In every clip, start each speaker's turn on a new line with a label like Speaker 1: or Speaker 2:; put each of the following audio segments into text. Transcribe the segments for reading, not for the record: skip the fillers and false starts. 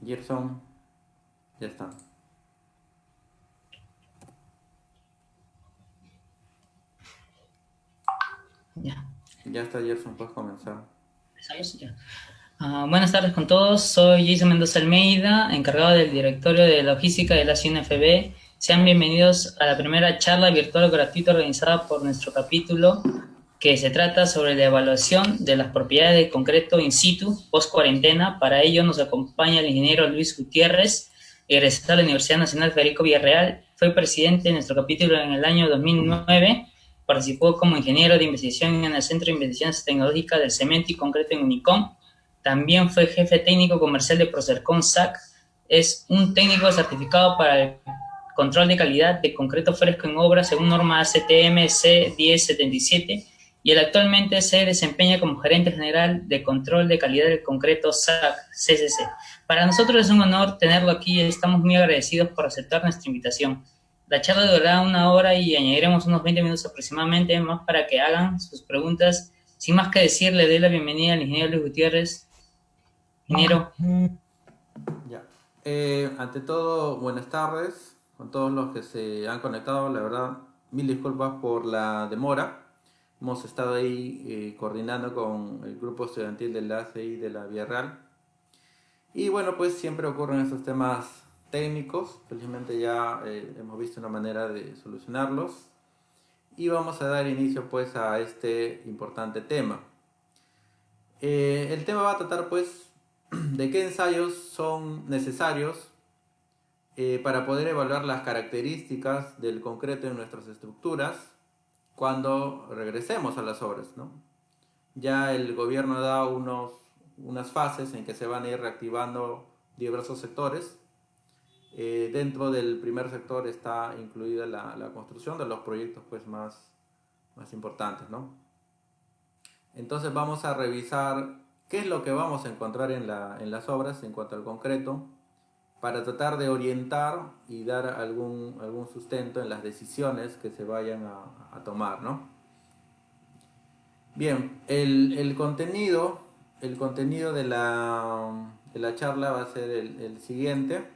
Speaker 1: Gerson, ya está.
Speaker 2: Ya.
Speaker 1: Ya está Gerson, puedes comenzar.
Speaker 2: Ya. Buenas tardes con todos, soy Jason Mendoza Almeida, encargado del directorio de logística de la CNFB. Sean bienvenidos a la primera charla virtual gratuita organizada por nuestro capítulo, que se trata sobre la evaluación de las propiedades de concreto in situ post cuarentena. Para ello nos acompaña el ingeniero Luis Gutiérrez, egresado de la Universidad Nacional Federico Villarreal. Fue presidente de nuestro capítulo en el año 2009. Participó como ingeniero de investigación en el Centro de Investigaciones Tecnológicas del Cemento y Concreto en Unicom. También fue jefe técnico comercial de Procercon SAC. Es un técnico certificado para el control de calidad de concreto fresco en obra según norma ACTM C1077, y él actualmente se desempeña como gerente general de control de calidad del concreto SAC CCC. Para nosotros es un honor tenerlo aquí y estamos muy agradecidos por aceptar nuestra invitación. La charla durará 1 hora y añadiremos unos 20 minutos aproximadamente más para que hagan sus preguntas. Sin más que decir, le doy la bienvenida al ingeniero Luis Gutiérrez. Ingeniero.
Speaker 1: Ya. Ante todo, buenas tardes con todos los que se han conectado. La verdad, mil disculpas por la demora. Hemos estado ahí coordinando con el grupo estudiantil de la ACI de la Villarreal. Y bueno, pues siempre ocurren estos temas técnicos. Felizmente ya hemos visto una manera de solucionarlos. Y vamos a dar inicio pues a este importante tema. El tema va a tratar pues de qué ensayos son necesarios para poder evaluar las características del concreto en nuestras estructuras cuando regresemos a las obras, ¿no? Ya el gobierno da unas fases en que se van a ir reactivando diversos sectores. Dentro del primer sector está incluida la construcción de los proyectos pues, más importantes, ¿no? Entonces vamos a revisar qué es lo que vamos a encontrar en las obras en cuanto al concreto para tratar de orientar y dar algún sustento en las decisiones que se vayan a tomar, ¿no? Bien, el contenido de la charla va a ser el siguiente.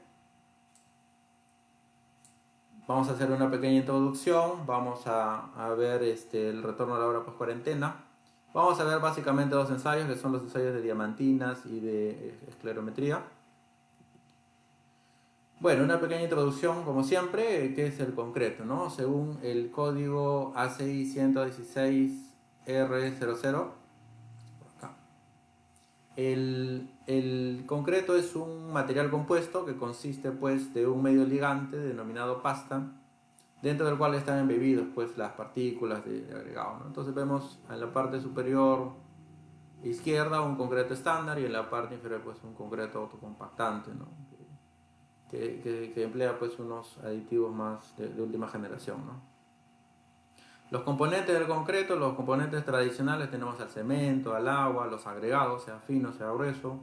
Speaker 1: Vamos a hacer una pequeña introducción, vamos a ver el retorno a la obra post cuarentena. Vamos a ver básicamente dos ensayos, que son los ensayos de diamantinas y de esclerometría. Bueno, una pequeña introducción, como siempre, ¿qué es el concreto, no? Según el código ACI 116R00, acá, el concreto es un material compuesto que consiste pues de un medio ligante denominado pasta, dentro del cual están embebidos pues las partículas de agregado, ¿no? Entonces vemos en la parte superior izquierda un concreto estándar y en la parte inferior pues un concreto autocompactante, ¿no? Que emplea pues unos aditivos más de última generación, ¿no? Los componentes del concreto, los componentes tradicionales, tenemos al cemento, al agua, los agregados, sea fino, sea grueso,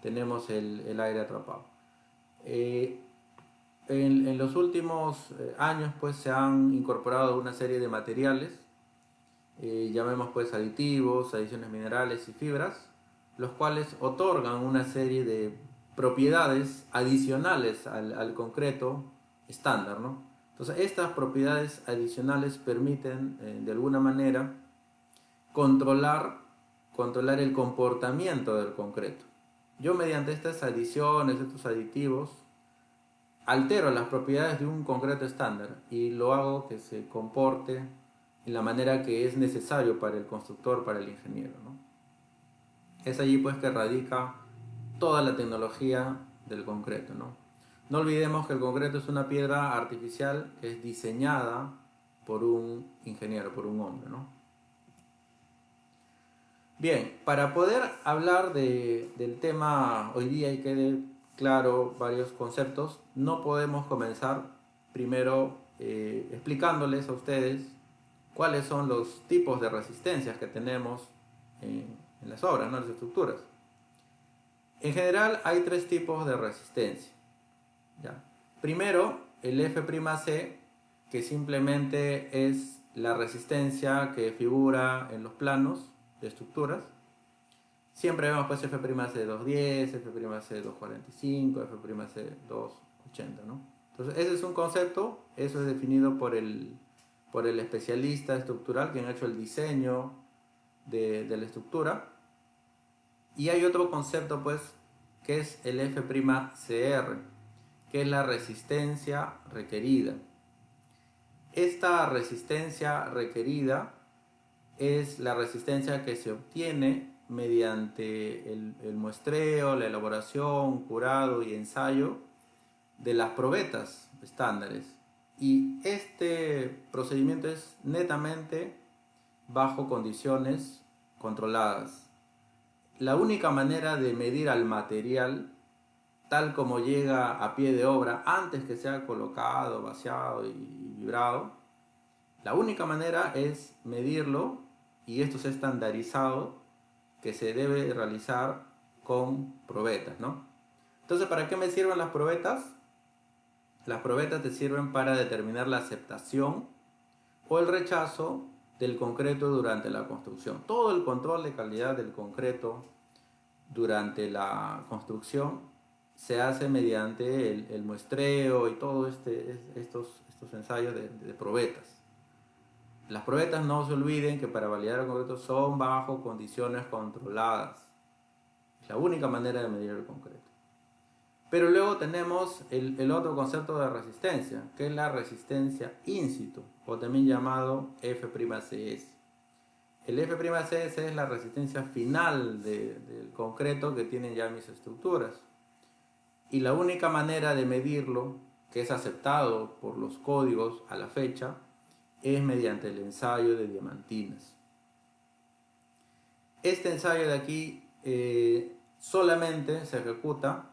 Speaker 1: tenemos el aire atrapado. Eh, en los últimos años pues se han incorporado una serie de materiales, llamemos pues aditivos, adiciones minerales y fibras, los cuales otorgan una serie de propiedades adicionales al concreto estándar, ¿no? Entonces estas propiedades adicionales permiten de alguna manera controlar, controlar el comportamiento del concreto. Yo mediante estas adiciones, estos aditivos, altero las propiedades de un concreto estándar y lo hago que se comporte en la manera que es necesario para el constructor, para el ingeniero, ¿no? Es allí pues que radica toda la tecnología del concreto, ¿no? No olvidemos que el concreto es una piedra artificial que es diseñada por un ingeniero, por un hombre, ¿no? Bien, para poder hablar del tema hoy día y quede claro varios conceptos, no podemos comenzar primero explicándoles a ustedes cuáles son los tipos de resistencias que tenemos en las obras, ¿no? En las estructuras. En general hay tres tipos de resistencia, ¿ya? Primero, el F'C, que simplemente es la resistencia que figura en los planos de estructuras. Siempre vemos pues F'C210, F'C245, F'C280, ¿no? Entonces ese es un concepto, eso es definido por el especialista estructural quien ha hecho el diseño de la estructura. Y hay otro concepto pues que es el F'CR, que es la resistencia requerida. Esta resistencia requerida es la resistencia que se obtiene mediante el muestreo, la elaboración, curado y ensayo de las probetas estándares. Y este procedimiento es netamente bajo condiciones controladas. La única manera de medir al material tal como llega a pie de obra antes que sea colocado, vaciado y vibrado, la única manera es medirlo, y esto es estandarizado, que se debe realizar con probetas, ¿no? Entonces, ¿para qué me sirven las probetas? Las probetas te sirven para determinar la aceptación o el rechazo del concreto durante la construcción. Todo el control de calidad del concreto durante la construcción se hace mediante el muestreo y todos estos ensayos de probetas. Las probetas, no se olviden que para validar el concreto son bajo condiciones controladas. Es la única manera de medir el concreto. Pero luego tenemos el otro concepto de resistencia, que es la resistencia in situ, o también llamado F'CS. El F'CS es la resistencia final del concreto que tienen ya mis estructuras. Y la única manera de medirlo, que es aceptado por los códigos a la fecha, es mediante el ensayo de diamantinas. Este ensayo de aquí solamente se ejecuta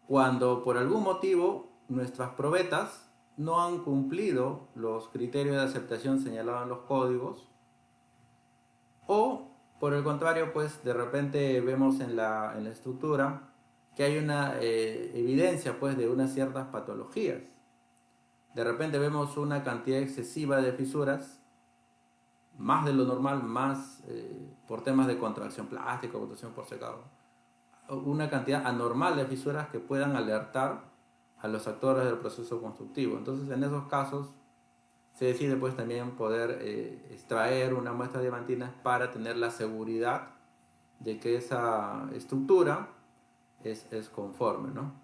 Speaker 1: cuando por algún motivo nuestras probetas no han cumplido los criterios de aceptación señalados en los códigos, o por el contrario, pues de repente vemos en la estructura que hay una evidencia pues de unas ciertas patologías. De repente vemos una cantidad excesiva de fisuras, más de lo normal, más por temas de contracción plástica, contracción por secado, una cantidad anormal de fisuras que puedan alertar a los actores del proceso constructivo. Entonces, en esos casos se decide pues también poder extraer una muestra de diamantinas para tener la seguridad de que esa estructura es conforme, ¿no?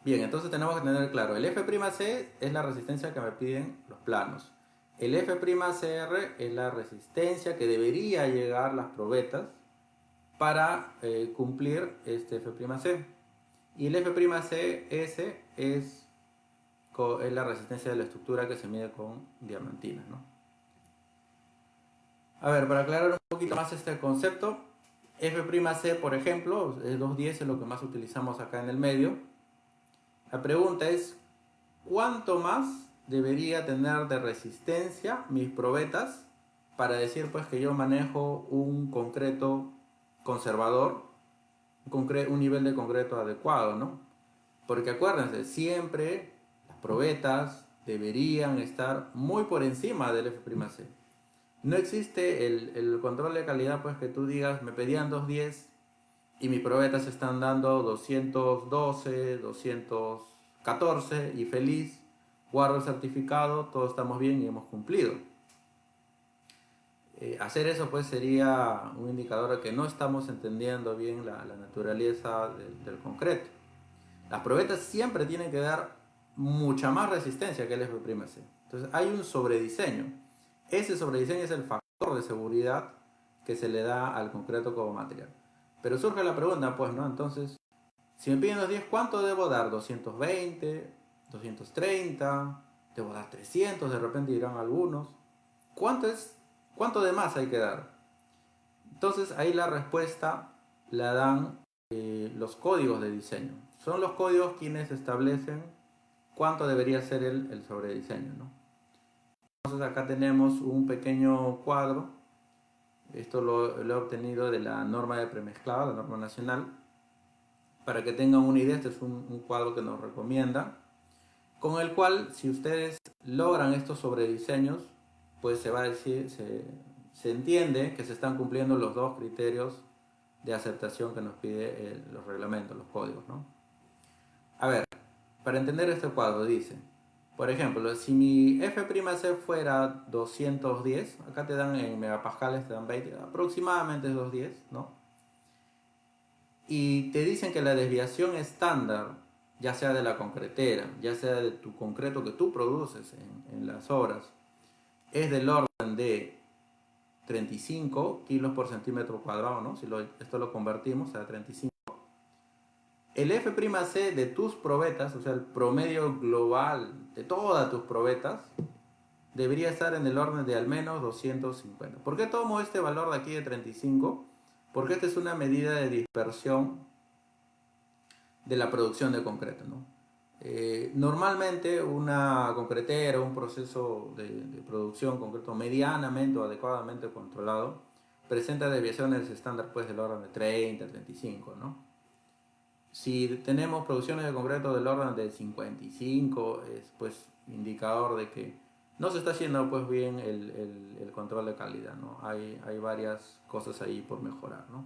Speaker 1: Bien, entonces tenemos que tener claro, el F'C es la resistencia que me piden los planos. El F'CR es la resistencia que debería llegar las probetas para cumplir este F'C. Y el F'CS es la resistencia de la estructura que se mide con diamantinas, ¿no? A ver, para aclarar un poquito más este concepto, F'C, por ejemplo, es 210, es lo que más utilizamos acá en el medio. La pregunta es, ¿cuánto más debería tener de resistencia mis probetas para decir pues que yo manejo un concreto conservador, un nivel de concreto adecuado, ¿no? Porque acuérdense, siempre las probetas deberían estar muy por encima del F'C. No existe el control de calidad pues que tú digas, me pedían 210 y mis probetas están dando 212, 214 y feliz, guardo el certificado, todos estamos bien y hemos cumplido. Hacer eso pues sería un indicador de que no estamos entendiendo bien la naturaleza del concreto. Las probetas siempre tienen que dar mucha más resistencia que el F'C. Entonces hay un sobrediseño. Ese sobrediseño es el factor de seguridad que se le da al concreto como material. Pero surge la pregunta, pues, ¿no? Entonces, si me piden 210, ¿cuánto debo dar? ¿220? ¿230? ¿Debo dar 300? De repente dirán algunos. ¿Cuánto de más hay que dar? Entonces, ahí la respuesta la dan los códigos de diseño. Son los códigos quienes establecen cuánto debería ser el sobrediseño, ¿no? Entonces, acá tenemos un pequeño cuadro. Esto lo he obtenido de la norma de premezclado, la norma nacional. Para que tengan una idea, este es un cuadro que nos recomienda, con el cual, si ustedes logran estos sobrediseños, pues se va a decir, se entiende que se están cumpliendo los dos criterios de aceptación que nos pide los reglamentos, los códigos, ¿no? A ver, para entender este cuadro dice, por ejemplo, si mi F'C fuera 210, acá te dan en megapascales, te dan 20, aproximadamente es 210, ¿no? Y te dicen que la desviación estándar, ya sea de la concretera, ya sea de tu concreto que tú produces en las obras, es del orden de 35 kilos por centímetro cuadrado, ¿no? Si esto lo convertimos a 35. El F'C de tus probetas, o sea, el promedio global de todas tus probetas, debería estar en el orden de al menos 250. ¿Por qué tomo este valor de aquí de 35? Porque esta es una medida de dispersión de la producción de concreto, ¿no? Normalmente una concretera, un proceso de producción concreto medianamente o adecuadamente controlado, presenta desviaciones estándar pues del orden de 30, 35, ¿no? Si tenemos producciones de concreto del orden de 55, es pues indicador de que no se está haciendo pues bien el control de calidad, ¿no? Hay varias cosas ahí por mejorar, ¿no?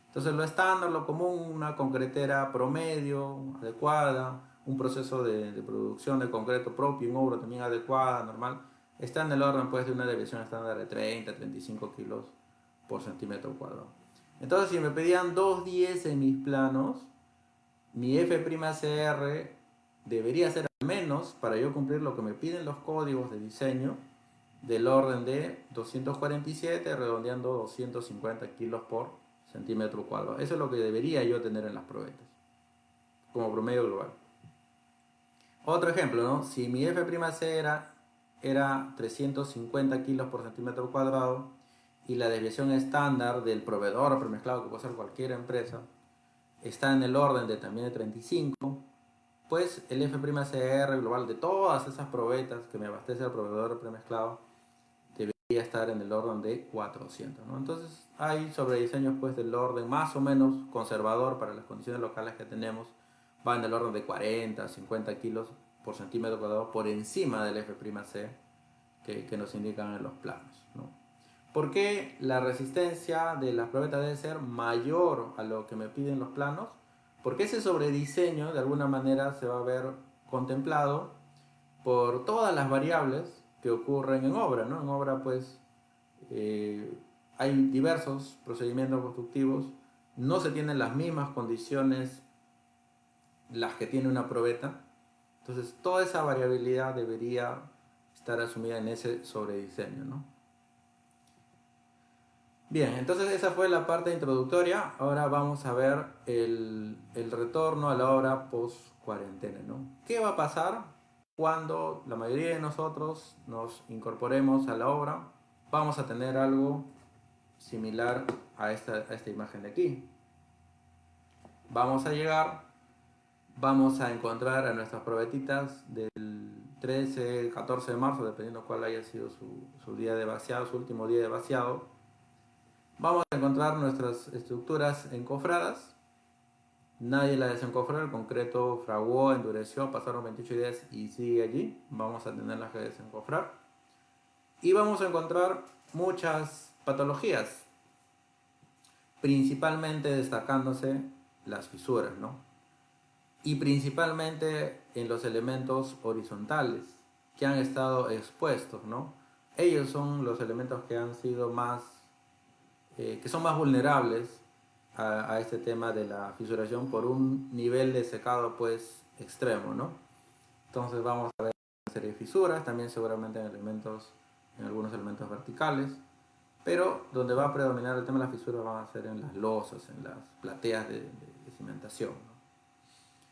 Speaker 1: Entonces lo estándar, lo común, una concretera promedio, adecuada, un proceso de producción de concreto propio, en obra también adecuada, normal, está en el orden pues de una desviación estándar de 30 a 35 kilos por centímetro cuadrado. Entonces si me pedían 210 en mis planos, mi F'Cr debería ser al menos, para yo cumplir lo que me piden los códigos de diseño, del orden de 247, redondeando 250 kilos por centímetro cuadrado. Eso es lo que debería yo tener en las probetas, como promedio global. Otro ejemplo, ¿no? Si mi F'C era 350 kilos por centímetro cuadrado y la desviación estándar del proveedor premezclado, que puede ser cualquier empresa, está en el orden de también de 35, pues el F'Cr global de todas esas probetas que me abastece el proveedor premezclado debería estar en el orden de 400, ¿no? Entonces hay sobrediseños pues del orden más o menos conservador para las condiciones locales que tenemos, va en el orden de 40, 50 kilos por centímetro cuadrado por encima del F'C que nos indican en los planos, ¿no? ¿Por qué la resistencia de las probetas debe ser mayor a lo que me piden los planos? Porque ese sobrediseño de alguna manera se va a ver contemplado por todas las variables que ocurren en obra, ¿no? En obra pues hay diversos procedimientos constructivos, no se tienen las mismas condiciones las que tiene una probeta, entonces toda esa variabilidad debería estar asumida en ese sobrediseño, ¿no? Bien, entonces esa fue la parte introductoria. Ahora vamos a ver el retorno a la obra post cuarentena, ¿no? ¿Qué va a pasar cuando la mayoría de nosotros nos incorporemos a la obra? Vamos a tener algo similar a esta imagen de aquí. Vamos a llegar, vamos a encontrar a nuestras probetitas del 13, 14 de marzo, dependiendo cuál haya sido su día de vaciado, su último día de vaciado. Vamos a encontrar nuestras estructuras encofradas. Nadie la desencofró, el concreto fraguó, endureció, pasaron 28 días y sigue allí. Vamos a tenerlas que desencofrar. Y vamos a encontrar muchas patologías, principalmente destacándose las fisuras, ¿no? Y principalmente en los elementos horizontales que han estado expuestos, ¿no? Ellos son los elementos que han sido más que son más vulnerables a este tema de la fisuración por un nivel de secado pues extremo, ¿no? Entonces vamos a ver una serie de fisuras, también seguramente en algunos elementos verticales, pero donde va a predominar el tema de las fisuras van a ser en las losas, en las plateas de cimentación, ¿no?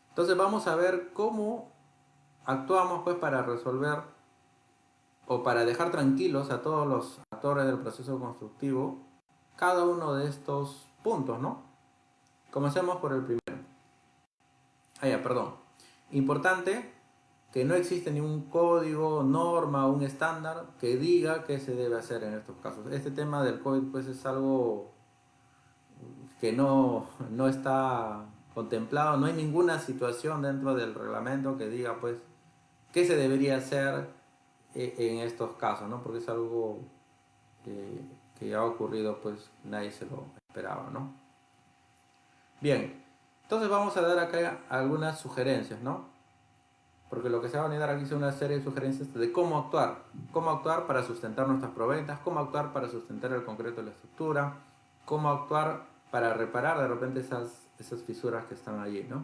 Speaker 1: Entonces vamos a ver cómo actuamos pues para resolver o para dejar tranquilos a todos los actores del proceso constructivo cada uno de estos puntos, ¿no? Comencemos por el primero. Perdón. Importante que no existe ningún código, norma, un estándar que diga qué se debe hacer en estos casos. Este tema del COVID pues es algo que no está contemplado, no hay ninguna situación dentro del reglamento que diga pues qué se debería hacer en estos casos, ¿no? Porque es algo que ha ocurrido, pues nadie se lo esperaba, ¿no? Bien, entonces vamos a dar acá algunas sugerencias, ¿no? Porque lo que se va a unir aquí es una serie de sugerencias de cómo actuar para sustentar nuestras probetas, cómo actuar para sustentar el concreto de la estructura, cómo actuar para reparar de repente esas fisuras que están allí, ¿no?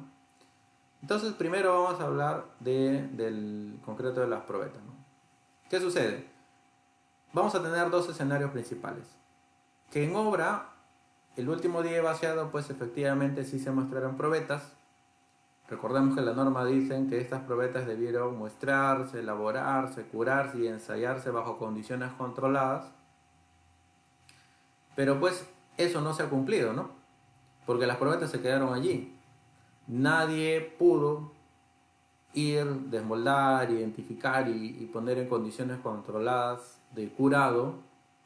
Speaker 1: Entonces primero vamos a hablar del concreto de las probetas, ¿no? ¿Qué sucede? Vamos a tener dos escenarios principales. Que en obra, el último día vaciado, pues efectivamente sí se mostrarán probetas. Recordemos que la norma dice que estas probetas debieron muestrarse, elaborarse, curarse y ensayarse bajo condiciones controladas. Pero pues eso no se ha cumplido, ¿no? Porque las probetas se quedaron allí. Nadie pudo ir, desmoldar, identificar y poner en condiciones controladas de curado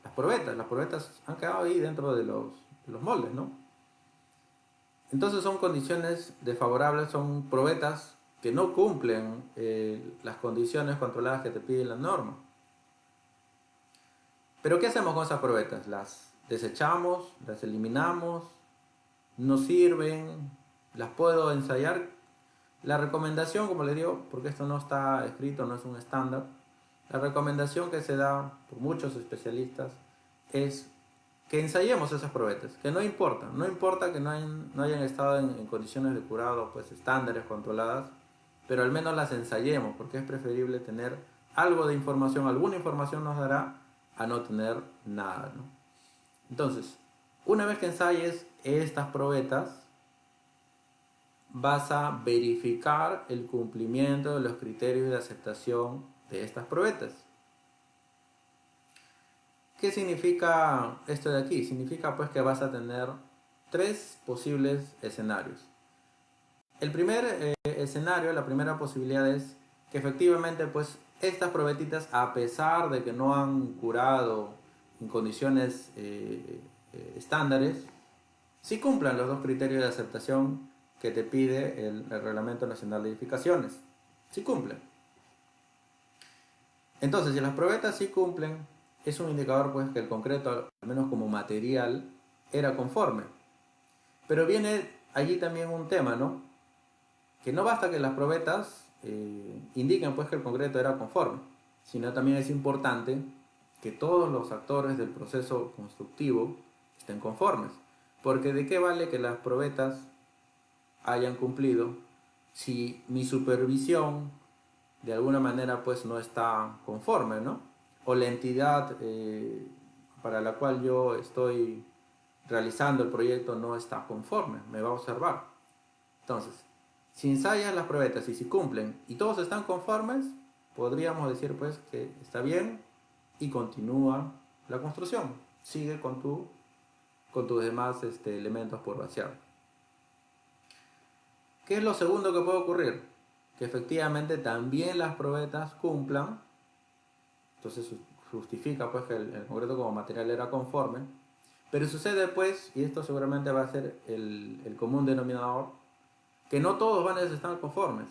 Speaker 1: las probetas. Las probetas han quedado ahí dentro de los moldes, ¿no? Entonces son condiciones desfavorables, son probetas que no cumplen las condiciones controladas que te pide la norma. Pero ¿qué hacemos con esas probetas? ¿Las desechamos? ¿Las eliminamos? ¿No sirven? ¿Las puedo ensayar? La recomendación, como le digo, porque esto no está escrito, no es un estándar, la recomendación que se da por muchos especialistas es que ensayemos esas probetas, que no importa que no hayan estado en condiciones de curado pues estándares, controladas, pero al menos las ensayemos, porque es preferible tener algo de información, alguna información nos dará a no tener nada, ¿no? Entonces, una vez que ensayes estas probetas, vas a verificar el cumplimiento de los criterios de aceptación de estas probetas. ¿Qué significa esto de aquí? Significa pues que vas a tener tres posibles escenarios. El primer escenario, la primera posibilidad es que efectivamente pues estas probetitas, a pesar de que no han curado en condiciones estándares, sí cumplan los dos criterios de aceptación que te pide el Reglamento Nacional de Edificaciones. Sí cumplen. Entonces, si las probetas sí cumplen, es un indicador pues que el concreto, al menos como material, era conforme. Pero viene allí también un tema, ¿no? Que no basta que las probetas indiquen pues que el concreto era conforme, sino también es importante que todos los actores del proceso constructivo estén conformes. Porque ¿de qué vale que las probetas hayan cumplido si mi supervisión de alguna manera pues no está conforme, ¿no? O la entidad para la cual yo estoy realizando el proyecto no está conforme, me va a observar. Entonces, si ensayas las probetas y si cumplen y todos están conformes, podríamos decir pues que está bien y continúa la construcción. Sigue con tus demás elementos por vaciar. ¿Qué es lo segundo que puede ocurrir? Que efectivamente también las probetas cumplan, entonces justifica pues que el concreto como material era conforme, pero sucede pues, y esto seguramente va a ser el común denominador, que no todos van a estar conformes.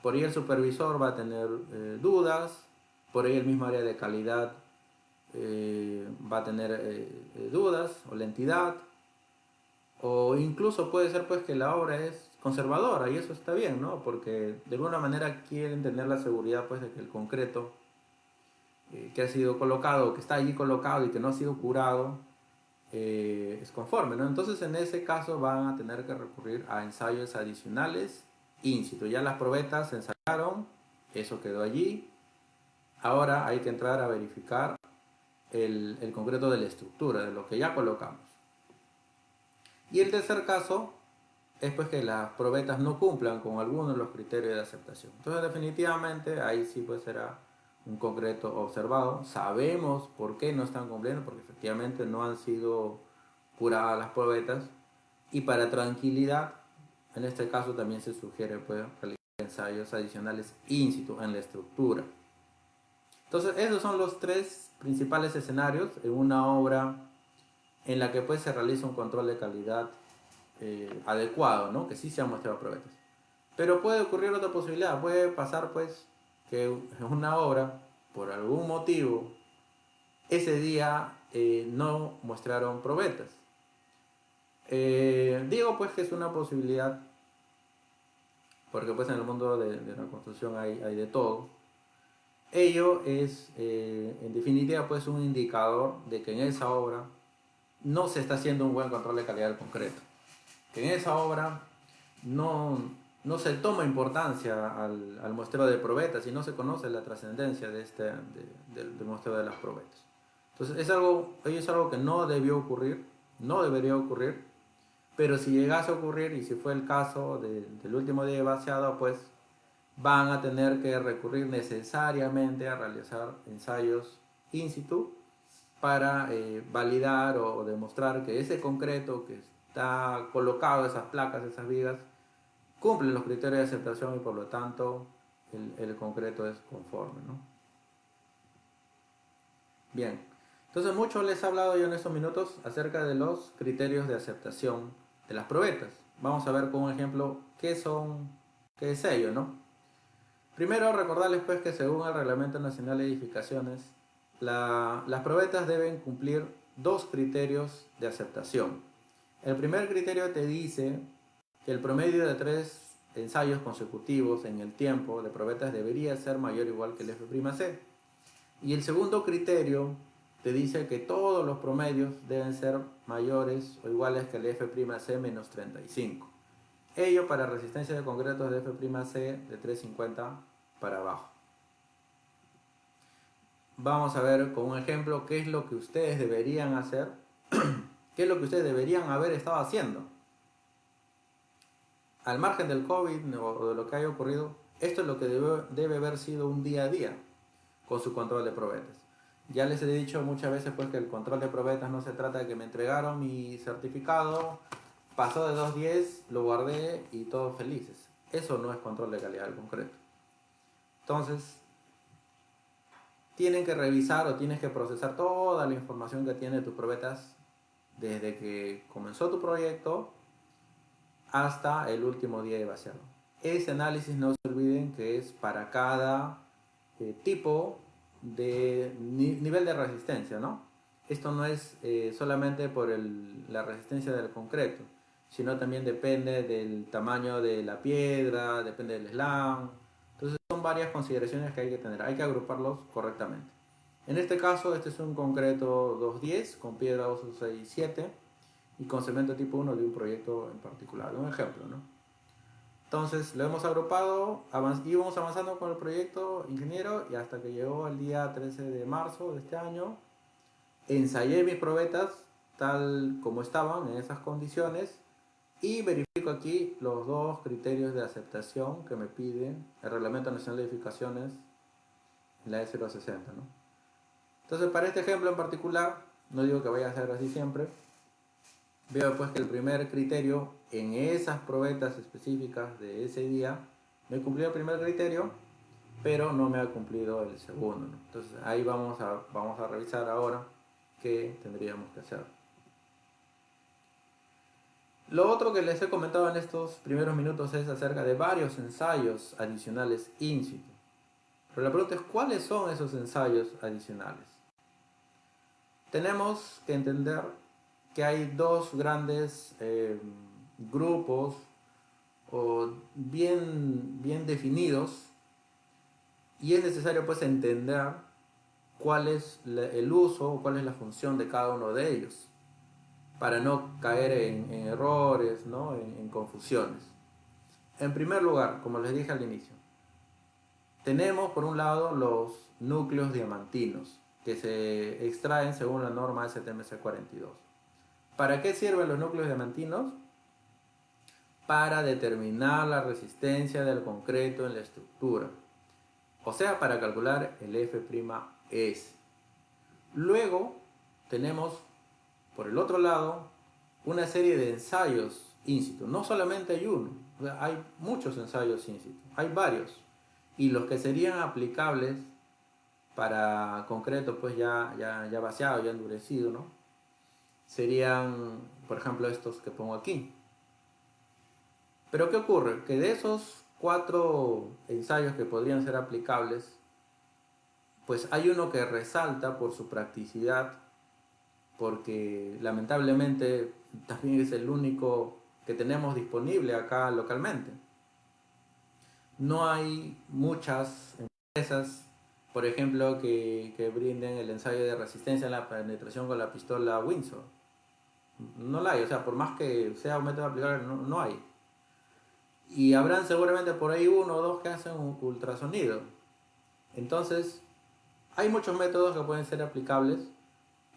Speaker 1: Por ahí el supervisor va a tener dudas, por ahí el mismo área de calidad va a tener dudas, o la entidad, o incluso puede ser pues que la obra es conservadora y eso está bien, ¿no? Porque de alguna manera quieren tener la seguridad pues de que el concreto que ha sido colocado, que está allí colocado y que no ha sido curado, es conforme, ¿no? Entonces en ese caso van a tener que recurrir a ensayos adicionales in situ. Ya las probetas se ensayaron, eso quedó allí. Ahora hay que entrar a verificar el concreto de la estructura, de lo que ya colocamos. Y el tercer caso es pues que las probetas no cumplan con algunos de los criterios de aceptación. Entonces definitivamente ahí sí pues será un concreto observado. Sabemos por qué no están cumpliendo, porque efectivamente no han sido curadas las probetas. Y para tranquilidad, en este caso también se sugiere pues realizar ensayos adicionales in situ en la estructura. Entonces esos son los tres principales escenarios en una obra en la que pues se realiza un control de calidad adecuado, ¿no? Que sí se han mostrado probetas. Pero puede ocurrir otra posibilidad, puede pasar pues que en una obra, por algún motivo, ese día no mostraron probetas. Digo pues que es una posibilidad, porque pues en el mundo de la construcción hay de todo. Ello es, en definitiva, pues un indicador de que en esa obra no se está haciendo un buen control de calidad del concreto. Que en esa obra no se toma importancia al muestreo de probetas y no se conoce la trascendencia del muestreo de las probetas. Entonces, ello es algo que no debió ocurrir, no debería ocurrir, pero si llegase a ocurrir, y si fue el caso del último día de vaciado, pues van a tener que recurrir necesariamente a realizar ensayos in situ para validar o demostrar que ese concreto que está colocado, esas placas, esas vigas, cumplen los criterios de aceptación y por lo tanto el concreto es conforme, ¿no? Bien, entonces mucho les he hablado yo en estos minutos acerca de los criterios de aceptación de las probetas. Vamos a ver con un ejemplo qué es ello, ¿no? Primero recordarles pues que según el Reglamento Nacional de Edificaciones, las probetas deben cumplir dos criterios de aceptación. El primer criterio te dice que el promedio de 3 ensayos consecutivos en el tiempo de probetas debería ser mayor o igual que el F'C. Y el segundo criterio te dice que todos los promedios deben ser mayores o iguales que el F'C menos 35. Ello para resistencia de concretos de F'C de 350 para abajo. Vamos a ver con un ejemplo qué es lo que ustedes deberían hacer, qué es lo que ustedes deberían haber estado haciendo. Al margen del COVID o de lo que haya ocurrido, esto es lo que debe haber sido un día a día con su control de probetas. Ya les he dicho muchas veces pues que el control de probetas no se trata de que me entregaron mi certificado, pasó de 210, lo guardé y todos felices. Eso no es control de calidad del concreto. Entonces, tienen que revisar o tienes que procesar toda la información que tiene tus probetas desde que comenzó tu proyecto hasta el último día de vaciado. Ese análisis no se olviden que es para cada tipo de nivel de resistencia, ¿no? Esto no es solamente por la resistencia del concreto, sino también depende del tamaño de la piedra, depende del slam. Entonces son varias consideraciones que hay que tener, hay que agruparlos correctamente. En este caso, este es un concreto 210 con piedra 267 y con cemento tipo 1 de un proyecto en particular, un ejemplo, ¿no? Entonces lo hemos agrupado, íbamos avanzando con el proyecto, ingeniero, y hasta que llegó el día 13 de marzo de este año, ensayé mis probetas tal como estaban en esas condiciones y verifico aquí los dos criterios de aceptación que me pide el Reglamento Nacional de Edificaciones, la E060, ¿no? Entonces para este ejemplo en particular, no digo que vaya a ser así siempre, veo pues que el primer criterio en esas probetas específicas de ese día me cumplió el primer criterio, pero no me ha cumplido el segundo, ¿no? Entonces ahí vamos a revisar ahora qué tendríamos que hacer. Lo otro que les he comentado en estos primeros minutos es acerca de varios ensayos adicionales in situ. Pero la pregunta es, ¿cuáles son esos ensayos adicionales? Tenemos que entender que hay dos grandes grupos bien definidos y es necesario pues entender cuál es el uso o cuál es la función de cada uno de ellos para no caer en errores, ¿no? en confusiones. En primer lugar, como les dije al inicio, tenemos por un lado los núcleos diamantinos que se extraen según la norma STMC 42. ¿Para qué sirven los núcleos diamantinos? Para determinar la resistencia del concreto en la estructura, o sea, para calcular el F'S. Luego tenemos por el otro lado una serie de ensayos in situ. No solamente hay uno, o sea, hay muchos ensayos in situ, hay varios. Y los que serían aplicables para concreto pues ya vaciado, ya endurecido, ¿no? Serían, por ejemplo, estos que pongo aquí. Pero ¿qué ocurre? Que de esos 4 ensayos que podrían ser aplicables, pues hay uno que resalta por su practicidad porque lamentablemente también es el único que tenemos disponible acá localmente. No hay muchas empresas, por ejemplo, que brinden el ensayo de resistencia a la penetración con la pistola Windsor. No la hay, o sea, por más que sea un método aplicable, no hay. Y habrán seguramente por ahí uno o dos que hacen un ultrasonido. Entonces, hay muchos métodos que pueden ser aplicables,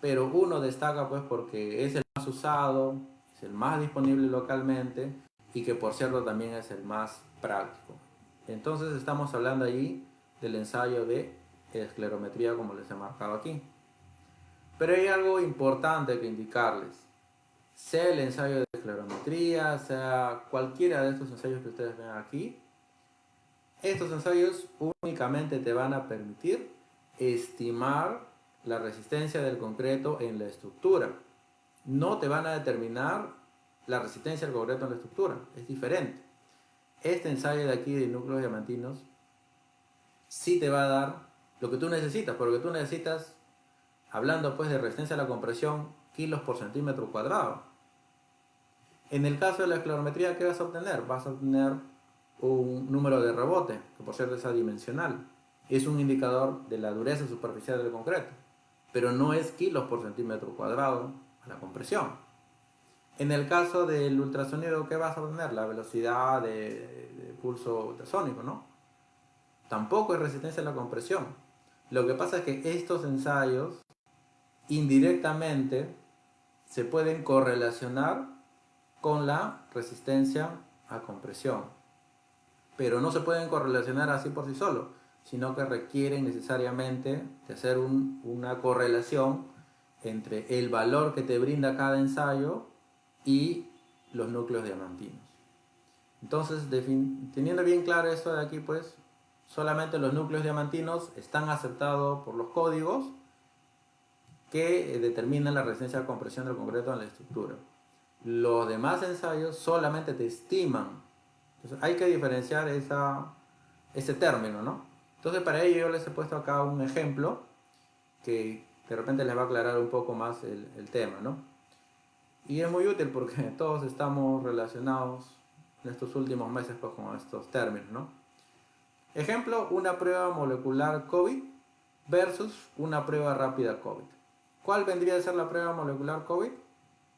Speaker 1: pero uno destaca pues porque es el más usado, es el más disponible localmente y que por cierto también es el más práctico. Entonces estamos hablando allí del ensayo de esclerometría como les he marcado aquí. Pero hay algo importante que indicarles. Sea el ensayo de esclerometría, sea cualquiera de estos ensayos que ustedes ven aquí, estos ensayos únicamente te van a permitir estimar la resistencia del concreto en la estructura. No te van a determinar la resistencia del concreto en la estructura, es diferente. Este ensayo de aquí de núcleos diamantinos sí te va a dar lo que tú necesitas, porque tú necesitas, hablando pues de resistencia a la compresión, kilos por centímetro cuadrado. En el caso de la esclerometría, ¿qué vas a obtener? Vas a obtener un número de rebote, que por cierto es adimensional. Es un indicador de la dureza superficial del concreto, pero no es kilos por centímetro cuadrado a la compresión. En el caso del ultrasonido, ¿qué vas a obtener? La velocidad de pulso ultrasónico, ¿no? Tampoco es resistencia a la compresión. Lo que pasa es que estos ensayos indirectamente se pueden correlacionar con la resistencia a compresión, pero no se pueden correlacionar así por sí solos, sino que requieren necesariamente de hacer una correlación entre el valor que te brinda cada ensayo y los núcleos diamantinos. Entonces, teniendo bien claro esto de aquí, pues solamente los núcleos diamantinos están aceptados por los códigos que determinan la resistencia a compresión del concreto en la estructura. Los demás ensayos solamente te estiman. Entonces hay que diferenciar ese término, ¿no? Entonces para ello yo les he puesto acá un ejemplo que de repente les va a aclarar un poco más el tema, ¿no? Y es muy útil porque todos estamos relacionados en estos últimos meses pues, con estos términos, ¿no? Ejemplo, una prueba molecular COVID versus una prueba rápida COVID. ¿Cuál vendría a ser la prueba molecular COVID?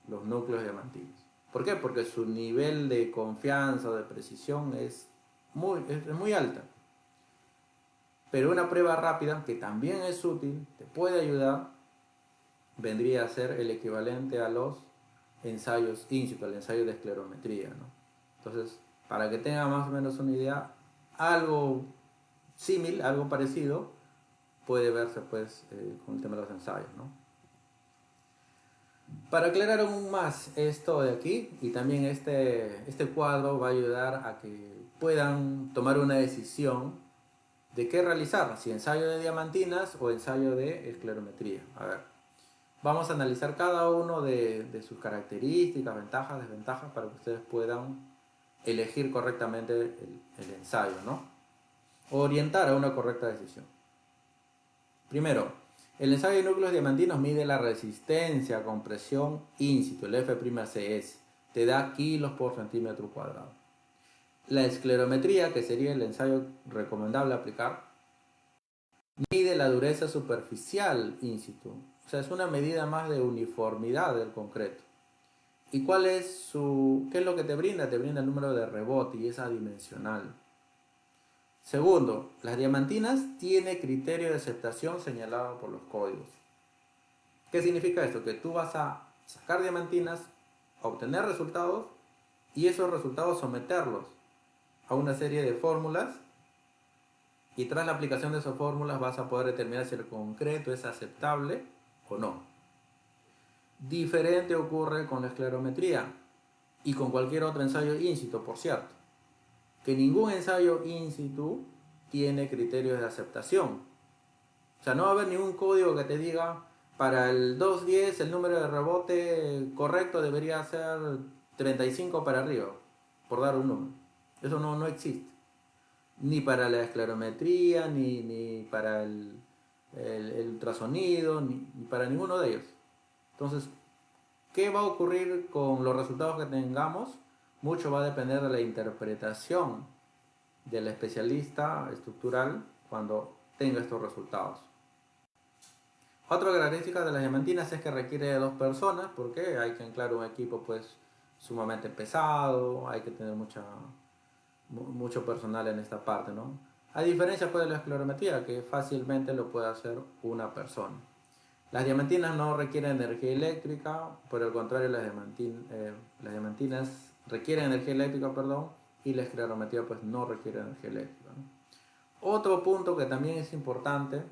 Speaker 1: Los núcleos diamantinos. ¿Por qué? Porque su nivel de confianza o de precisión es muy alta. Pero una prueba rápida, que también es útil, te puede ayudar, vendría a ser el equivalente a los ensayos in situ, al ensayo de esclerometría, ¿no? Entonces, para que tenga más o menos una idea, algo similar, algo parecido, puede verse pues con el tema de los ensayos, ¿no? Para aclarar aún más esto de aquí y también este cuadro va a ayudar a que puedan tomar una decisión de qué realizar, si ensayo de diamantinas o ensayo de esclerometría. A ver, vamos a analizar cada uno de sus características, ventajas, desventajas para que ustedes puedan elegir correctamente el ensayo, ¿no? O orientar a una correcta decisión. Primero, el ensayo de núcleos diamantinos mide la resistencia a compresión in situ, el F'Cs, te da kilos por centímetro cuadrado. La esclerometría, que sería el ensayo recomendable aplicar, mide la dureza superficial in situ, o sea, es una medida más de uniformidad del concreto. ¿Y qué es lo que te brinda? Te brinda el número de rebote y es adimensional. Segundo, las diamantinas tienen criterio de aceptación señalado por los códigos. ¿Qué significa esto? Que tú vas a sacar diamantinas, obtener resultados y esos resultados someterlos a una serie de fórmulas y tras la aplicación de esas fórmulas vas a poder determinar si el concreto es aceptable o no. Diferente ocurre con la esclerometría y con cualquier otro ensayo in situ, por cierto, que ningún ensayo in situ tiene criterios de aceptación. O sea, no va a haber ningún código que te diga para el 210 el número de rebote correcto debería ser 35 para arriba, por dar un número. Eso no existe. Ni para la esclerometría, ni para el ultrasonido, ni para ninguno de ellos. Entonces, ¿qué va a ocurrir con los resultados que tengamos? Mucho va a depender de la interpretación del especialista estructural cuando tenga estos resultados. Otra característica de las diamantinas es que requiere de 2 personas porque hay que anclar un equipo pues sumamente pesado, hay que tener mucho personal en esta parte, ¿no? A diferencia pues de la esclerometría, que fácilmente lo puede hacer una persona. Las diamantinas no requieren energía eléctrica, por el contrario las diamantinas requieren energía eléctrica, perdón, y la esclerometría pues no requiere energía eléctrica, ¿no? Otro punto que también es importante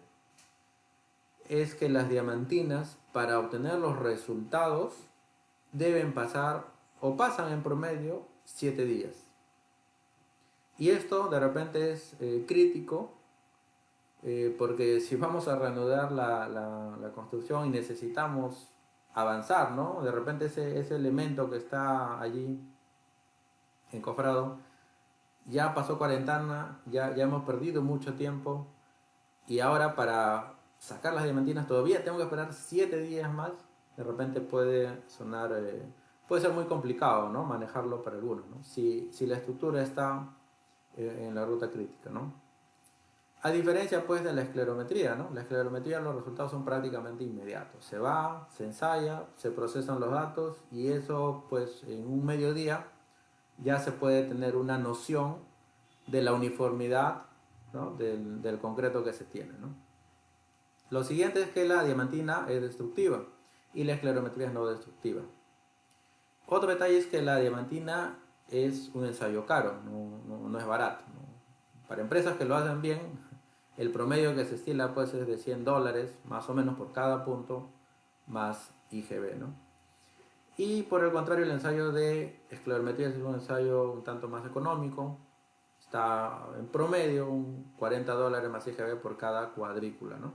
Speaker 1: es que las diamantinas, para obtener los resultados, deben pasar o pasan en promedio 7 días. Y esto de repente es crítico porque si vamos a reanudar la construcción y necesitamos avanzar, ¿no? De repente ese elemento que está allí encofrado ya pasó cuarentena, ya hemos perdido mucho tiempo y ahora para sacar las diamantinas todavía tengo que esperar 7 días más. De repente puede sonar, puede ser muy complicado, ¿no? Manejarlo para algunos, ¿no? Si la estructura está en la ruta crítica, ¿no? A diferencia pues de la esclerometría, ¿no? La esclerometría los resultados son prácticamente inmediatos. Se va, se ensaya, se procesan los datos y eso pues en un mediodía ya se puede tener una noción de la uniformidad, ¿no? del concreto que se tiene, ¿no? Lo siguiente es que la diamantina es destructiva y la esclerometría es no destructiva. Otro detalle es que la diamantina es un ensayo caro, no es barato, ¿no? Para empresas que lo hacen bien, el promedio que se estila pues es de $100 más o menos por cada punto más IGB, ¿no? Y por el contrario el ensayo de esclerometría es un ensayo un tanto más económico, está en promedio un $40 más IGB por cada cuadrícula, ¿no?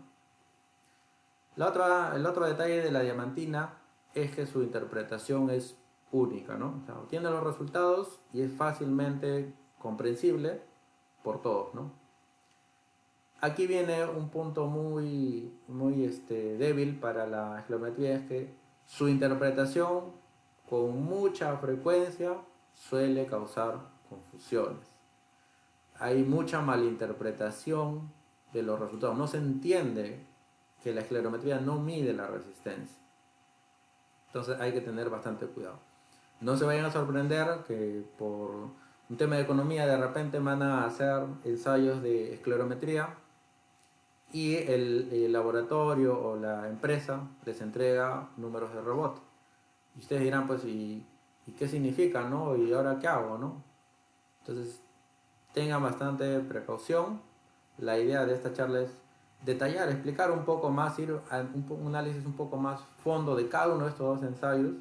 Speaker 1: El otro detalle de la diamantina es que su interpretación es única, ¿no? O sea, obtiene los resultados y es fácilmente comprensible por todos, ¿no? Aquí viene un punto muy débil para la esclerometría, es que su interpretación con mucha frecuencia suele causar confusiones. Hay mucha malinterpretación de los resultados. No se entiende que la esclerometría no mide la resistencia. Entonces hay que tener bastante cuidado. No se vayan a sorprender que por un tema de economía de repente van a hacer ensayos de esclerometría y el laboratorio o la empresa les entrega números de rebote. Y ustedes dirán, pues, ¿y qué significa, no? ¿Y ahora qué hago, no? Entonces, tengan bastante precaución. La idea de esta charla es detallar, explicar un poco más, ir a un análisis un poco más fondo de cada uno de estos 2 ensayos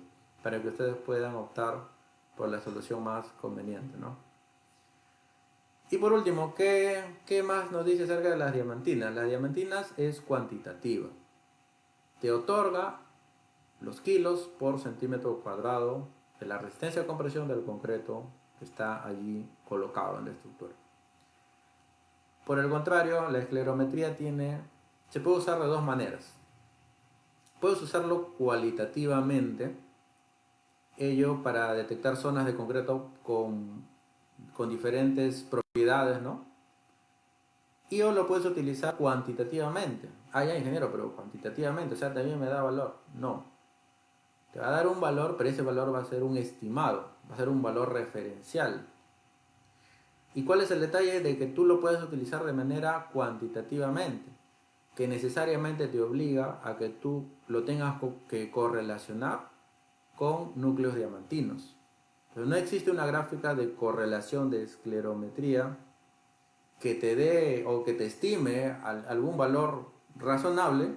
Speaker 1: para que ustedes puedan optar por la solución más conveniente, ¿no? Y por último, ¿qué más nos dice acerca de las diamantinas? Las diamantinas es cuantitativa. Te otorga los kilos por centímetro cuadrado de la resistencia de compresión del concreto que está allí colocado en la estructura. Por el contrario, la esclerometría se puede usar de 2 maneras. Puedes usarlo cualitativamente, ello para detectar zonas de concreto con diferentes propiedades, ¿no? Y o lo puedes utilizar cuantitativamente. Ah, ya ingeniero, pero cuantitativamente, o sea, también me da valor. No. Te va a dar un valor, pero ese valor va a ser un estimado, va a ser un valor referencial. ¿Y cuál es el detalle de que tú lo puedes utilizar de manera cuantitativamente? Que necesariamente te obliga a que tú lo tengas que correlacionar con núcleos diamantinos. Pero no existe una gráfica de correlación de esclerometría que te dé o que te estime algún valor razonable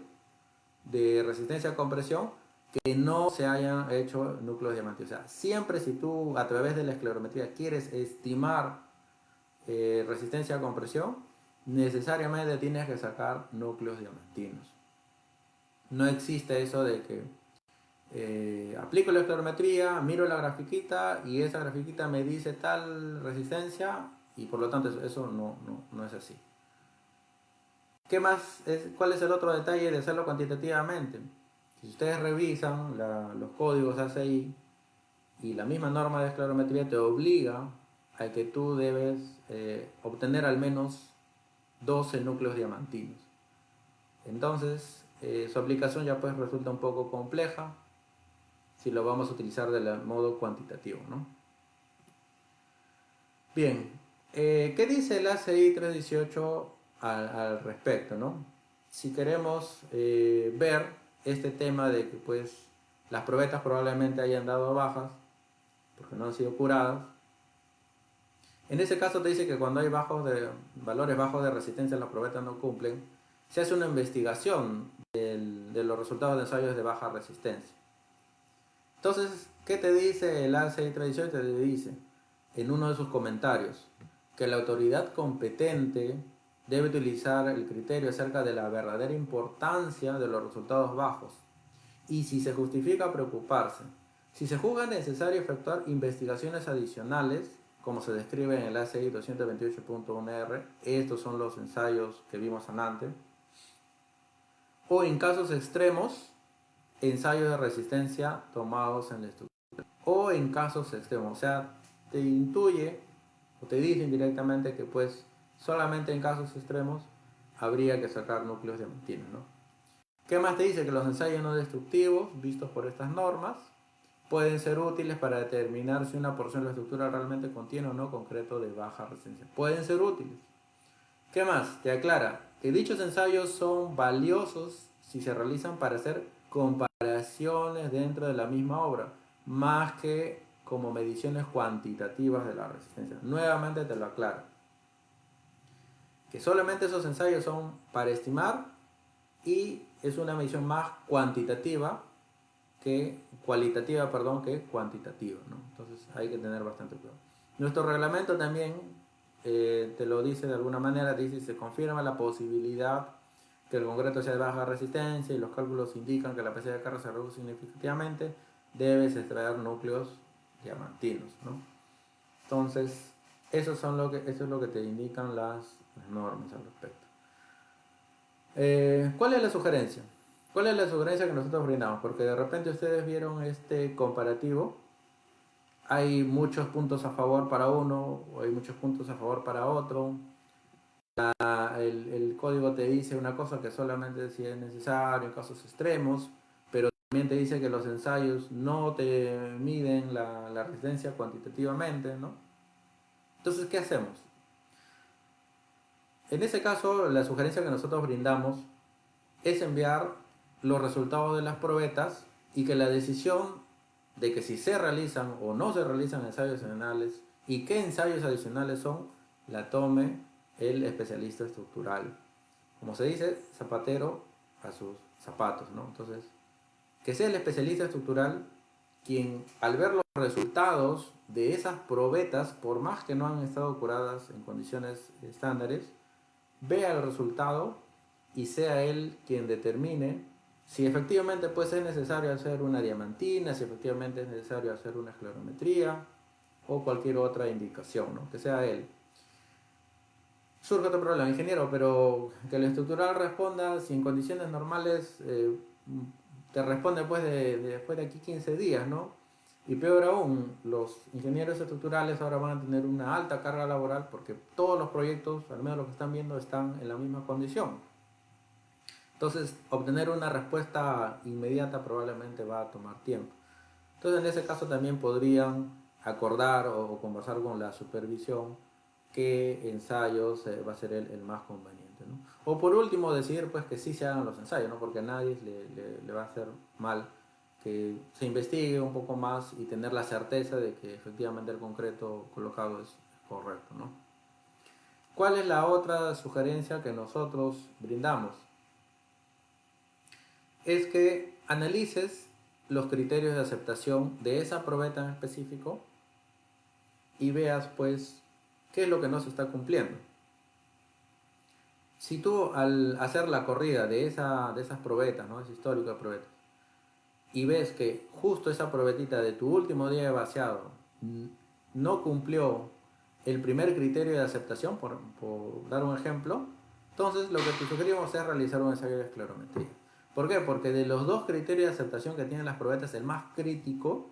Speaker 1: de resistencia a compresión que no se hayan hecho núcleos diamantinos. O sea, siempre si tú a través de la esclerometría quieres estimar resistencia a compresión, necesariamente tienes que sacar núcleos diamantinos. No existe eso de que aplico la esclerometría, miro la grafiquita y esa grafiquita me dice tal resistencia y por lo tanto eso no es así. ¿Qué más cuál es el otro detalle de hacerlo cuantitativamente? Si ustedes revisan los códigos ACI y la misma norma de esclerometría te obliga a que tú debes obtener al menos 12 núcleos diamantinos. Entonces, su aplicación ya pues resulta un poco compleja si lo vamos a utilizar de modo cuantitativo, ¿no? Bien, ¿qué dice el ACI 318 al respecto, ¿no? Si queremos ver este tema de que pues las probetas probablemente hayan dado bajas porque no han sido curadas, en ese caso te dice que cuando hay valores bajos de resistencia, las probetas no cumplen, se hace una investigación de los resultados de ensayos de baja resistencia. Entonces, ¿qué te dice el ACI 318? Te dice en uno de sus comentarios que la autoridad competente debe utilizar el criterio acerca de la verdadera importancia de los resultados bajos y si se justifica preocuparse. Si se juzga necesario efectuar investigaciones adicionales, como se describe en el ACI 228.1R, estos son los ensayos que vimos antes, o en casos extremos, ensayos de resistencia tomados en la estructura, o en casos extremos, o sea, te intuye o te dice indirectamente que pues solamente en casos extremos habría que sacar núcleos diamantinos, ¿no? ¿Qué más te dice? Que los ensayos no destructivos, vistos por estas normas, pueden ser útiles para determinar si una porción de la estructura realmente contiene o no concreto de baja resistencia. Pueden ser útiles. ¿Qué más? Te aclara que dichos ensayos son valiosos si se realizan para hacer comparaciones dentro de la misma obra, más que como mediciones cuantitativas de la resistencia. Nuevamente te lo aclaro. Que solamente esos ensayos son para estimar y es una medición más cualitativa que cuantitativa, ¿no? Entonces hay que tener bastante cuidado. Nuestro reglamento también te lo dice de alguna manera, dice se confirma la posibilidad que el concreto sea de baja resistencia y los cálculos indican que la PCA de carga se reduce significativamente, debes extraer núcleos diamantinos, ¿no? Entonces, eso es lo que te indican las normas al respecto. ¿Cuál es la sugerencia? ¿Cuál es la sugerencia que nosotros brindamos? Porque de repente ustedes vieron este comparativo. Hay muchos puntos a favor para uno, o hay muchos puntos a favor para otro. El código te dice una cosa que solamente si es necesario en casos extremos, pero también te dice que los ensayos no te miden la resistencia cuantitativamente, ¿no? Entonces, ¿qué hacemos? En ese caso, la sugerencia que nosotros brindamos es enviar los resultados de las probetas y que la decisión de que si se realizan o no se realizan ensayos adicionales y qué ensayos adicionales son, la tome el especialista estructural. Como se dice, zapatero a sus zapatos, ¿no? Entonces, que sea el especialista estructural quien, al ver los resultados de esas probetas, por más que no han estado curadas en condiciones estándares, vea el resultado y sea él quien determine si efectivamente pues es necesario hacer una diamantina, si efectivamente es necesario hacer una esclerometría o cualquier otra indicación, ¿no? Que sea él. Surge otro problema, ingeniero, pero que el estructural responda si en condiciones normales te responde pues después de aquí 15 días, ¿no? Y peor aún, los ingenieros estructurales ahora van a tener una alta carga laboral porque todos los proyectos, al menos los que están viendo, están en la misma condición. Entonces, obtener una respuesta inmediata probablemente va a tomar tiempo. Entonces, en ese caso también podrían acordar o conversar con la supervisión qué ensayos va a ser el más conveniente, ¿no? O por último, decidir pues que sí se hagan los ensayos, ¿no? Porque a nadie le va a hacer mal que se investigue un poco más y tener la certeza de que efectivamente el concreto colocado es correcto, ¿no? ¿Cuál es la otra sugerencia que nosotros brindamos? Es que analices los criterios de aceptación de esa probeta en específico y veas pues qué es lo que no se está cumpliendo. Si tú al hacer la corrida de esas probetas, ¿no? Ese histórico de probetas, y ves que justo esa probetita de tu último día de vaciado no cumplió el primer criterio de aceptación, por dar un ejemplo, entonces lo que te sugerimos es realizar un ensayo de esclerometría. ¿Por qué? Porque de los dos criterios de aceptación que tienen las probetas, el más crítico,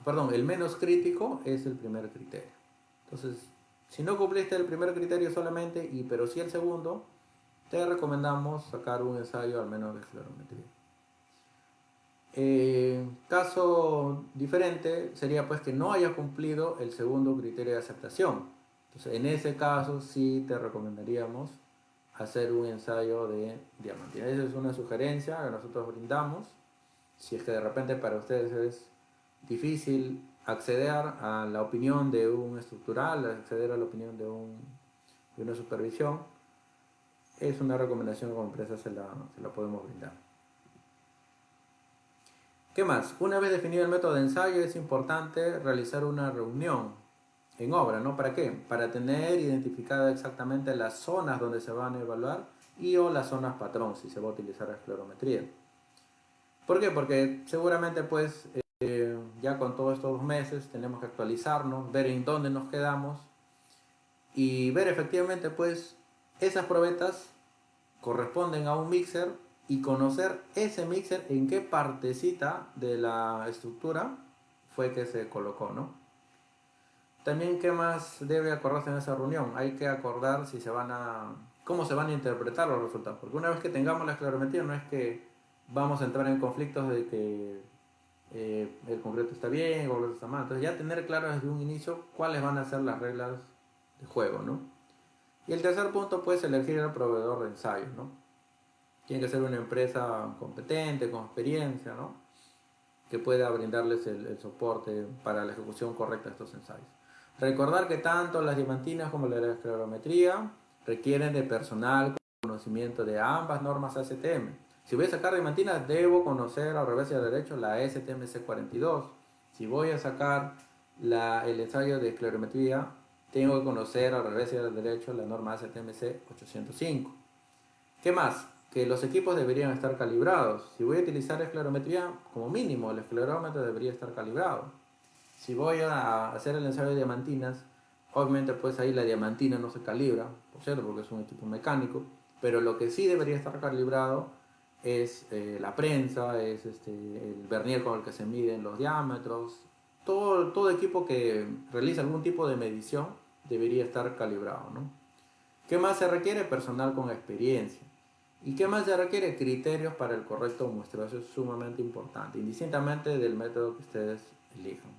Speaker 1: perdón, el menos crítico es el primer criterio. Entonces, si no cumpliste el primer criterio solamente, pero sí el segundo, te recomendamos sacar un ensayo al menos de esclerometría. Caso diferente sería pues que no hayas cumplido el segundo criterio de aceptación. Entonces, en ese caso sí te recomendaríamos hacer un ensayo de diamantina. Esa es una sugerencia que nosotros brindamos. Si es que de repente para ustedes es difícil acceder a la opinión de un estructural, acceder a la opinión de una supervisión, es una recomendación que como empresa se la podemos brindar. ¿Qué más? Una vez definido el método de ensayo es importante realizar una reunión en obra, ¿no? ¿Para qué? Para tener identificadas exactamente las zonas donde se van a evaluar o las zonas patrón si se va a utilizar la esclerometría. ¿Por qué? Porque seguramente pues ya con todos estos meses tenemos que actualizarnos, ver en dónde nos quedamos y ver efectivamente pues esas probetas corresponden a un mixer y conocer ese mixer en qué partecita de la estructura fue que se colocó, ¿no? También, ¿qué más debe acordarse en esa reunión? Hay que acordar si se van a, cómo se van a interpretar los resultados, porque una vez que tengamos la esclerometría no es que vamos a entrar en conflictos de que el concreto está bien, el concreto está mal. Entonces ya tener claro desde un inicio cuáles van a ser las reglas de juego, ¿no? Y el tercer punto, pues, elegir el proveedor de ensayos, ¿no? Tiene que ser una empresa competente, con experiencia, ¿no? Que pueda brindarles el soporte para la ejecución correcta de estos ensayos. Recordar que tanto las diamantinas como la esclerometría requieren de personal con conocimiento de ambas normas ASTM. Si voy a sacar diamantinas, debo conocer al revés y al derecho la STMC 42. Si voy a sacar el ensayo de esclerometría, tengo que conocer al revés y al derecho la norma ASTMC 805. ¿Qué más? Que los equipos deberían estar calibrados. Si voy a utilizar esclerometría, como mínimo el esclerómetro debería estar calibrado. Si voy a hacer el ensayo de diamantinas, obviamente pues ahí la diamantina no se calibra, por cierto, porque es un equipo mecánico, pero lo que sí debería estar calibrado es la prensa, es el vernier con el que se miden los diámetros. Todo equipo que realiza algún tipo de medición debería estar calibrado, ¿no? ¿Qué más se requiere? Personal con experiencia. ¿Y qué más se requiere? Criterios para el correcto muestreo. Eso es sumamente importante, indistintamente del método que ustedes elijan.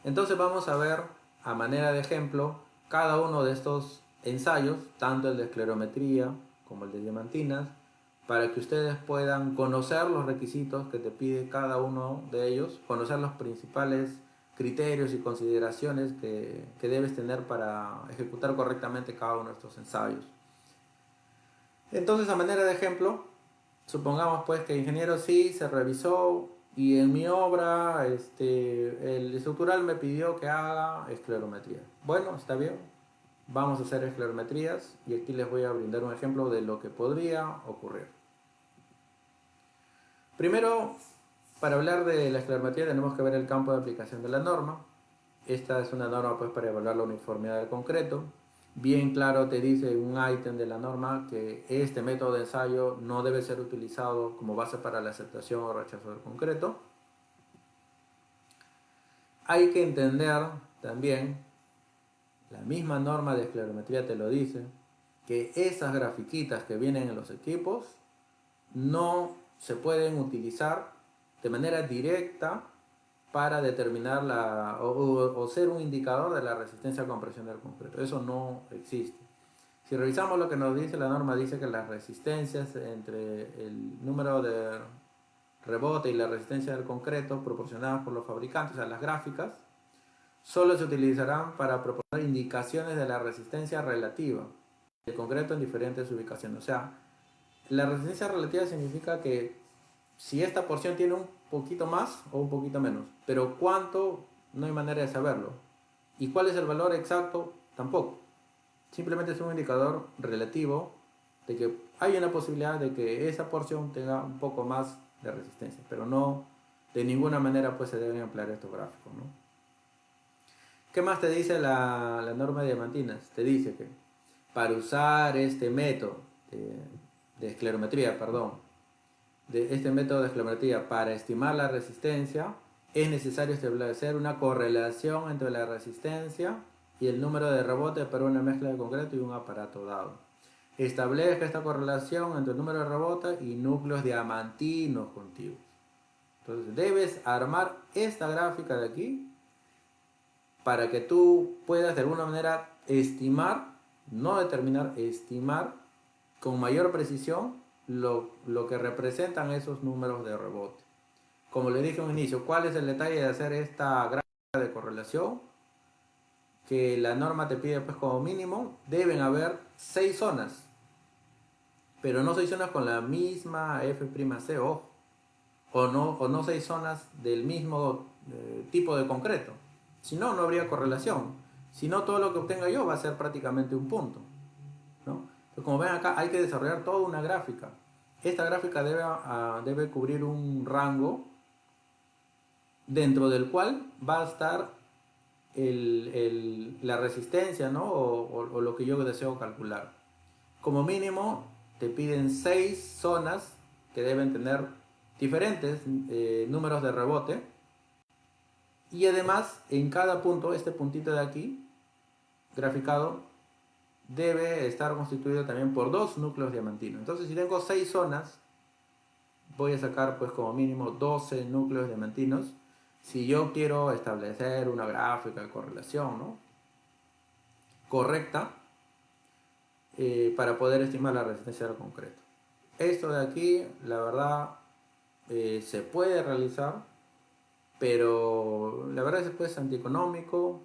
Speaker 1: Entonces vamos a ver, a manera de ejemplo, cada uno de estos ensayos, tanto el de esclerometría como el de diamantinas, para que ustedes puedan conocer los requisitos que te pide cada uno de ellos, conocer los principales criterios y consideraciones que debes tener para ejecutar correctamente cada uno de estos ensayos. Entonces, a manera de ejemplo, supongamos pues que ingeniero sí se revisó y en mi obra el estructural me pidió que haga esclerometría. Bueno, está bien, vamos a hacer esclerometrías y aquí les voy a brindar un ejemplo de lo que podría ocurrir. Primero, para hablar de la esclerometría tenemos que ver el campo de aplicación de la norma. Esta es una norma pues para evaluar la uniformidad del concreto. Bien claro te dice un ítem de la norma que este método de ensayo no debe ser utilizado como base para la aceptación o rechazo del concreto. Hay que entender también, la misma norma de esclerometría te lo dice, que esas grafiquitas que vienen en los equipos no se pueden utilizar de manera directa para determinar o ser un indicador de la resistencia a compresión del concreto. Eso no existe. Si revisamos lo que nos dice la norma, dice que las resistencias entre el número de rebote y la resistencia del concreto proporcionadas por los fabricantes, o sea, las gráficas, solo se utilizarán para proponer indicaciones de la resistencia relativa del concreto en diferentes ubicaciones. O sea, la resistencia relativa significa que si esta porción tiene un poquito más o un poquito menos, pero cuánto no hay manera de saberlo. ¿Y cuál es el valor exacto? Tampoco. Simplemente es un indicador relativo de que hay una posibilidad de que esa porción tenga un poco más de resistencia, pero no de ninguna manera pues se deben emplear estos gráficos, ¿no? ¿Qué más te dice la norma de diamantinas? Te dice que para usar este método de esclerometría, perdón, de este método de esclerometría para estimar la resistencia, es necesario establecer una correlación entre la resistencia y el número de rebotes para una mezcla de concreto y un aparato dado. Establezca esta correlación entre el número de rebotes y núcleos diamantinos contiguos. Entonces debes armar esta gráfica de aquí para que tú puedas de alguna manera estimar, no determinar, estimar con mayor precisión lo que representan esos números de rebote. Como le dije al inicio, ¿cuál es el detalle de hacer esta gráfica de correlación? Que la norma te pide pues como mínimo deben haber 6 zonas, pero no 6 zonas con la misma F'C, ojo, o no 6 zonas del mismo tipo de concreto. Si no, no habría correlación. Si no, todo lo que obtenga yo va a ser prácticamente un punto, ¿no? Entonces, como ven acá, hay que desarrollar toda una gráfica. Esta gráfica debe cubrir un rango dentro del cual va a estar la resistencia, ¿no? O lo que yo deseo calcular. Como mínimo, te piden 6 zonas que deben tener diferentes números de rebote. Y además, en cada punto, este puntito de aquí, graficado, debe estar constituido también por 2 núcleos diamantinos. Entonces, si tengo 6 zonas, voy a sacar pues como mínimo 12 núcleos diamantinos. Si yo quiero establecer una gráfica de correlación, ¿no?, correcta, para poder estimar la resistencia al concreto. Esto de aquí, la verdad, se puede realizar, pero la verdad es que pues, es antieconómico,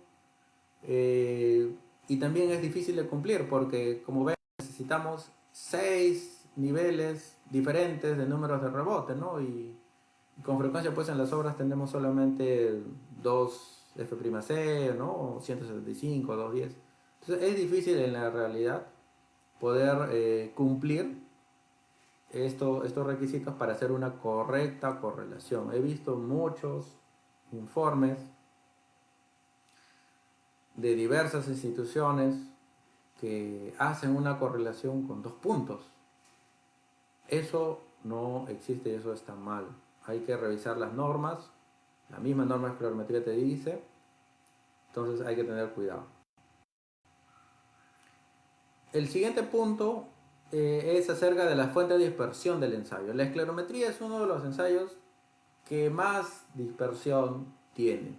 Speaker 1: y también es difícil de cumplir porque, como ven, necesitamos 6 niveles diferentes de números de rebote, ¿no? Y con frecuencia pues en las obras tenemos solamente 2 F'C, ¿no? 175, 210. Entonces es difícil en la realidad poder cumplir estos requisitos para hacer una correcta correlación. He visto muchos informes de diversas instituciones que hacen una correlación con 2 puntos. Eso no existe y eso está mal. Hay que revisar las normas. La misma norma de esclerometría te dice. Entonces hay que tener cuidado. El siguiente punto es acerca de la fuente de dispersión del ensayo. La esclerometría es uno de los ensayos que más dispersión tiene.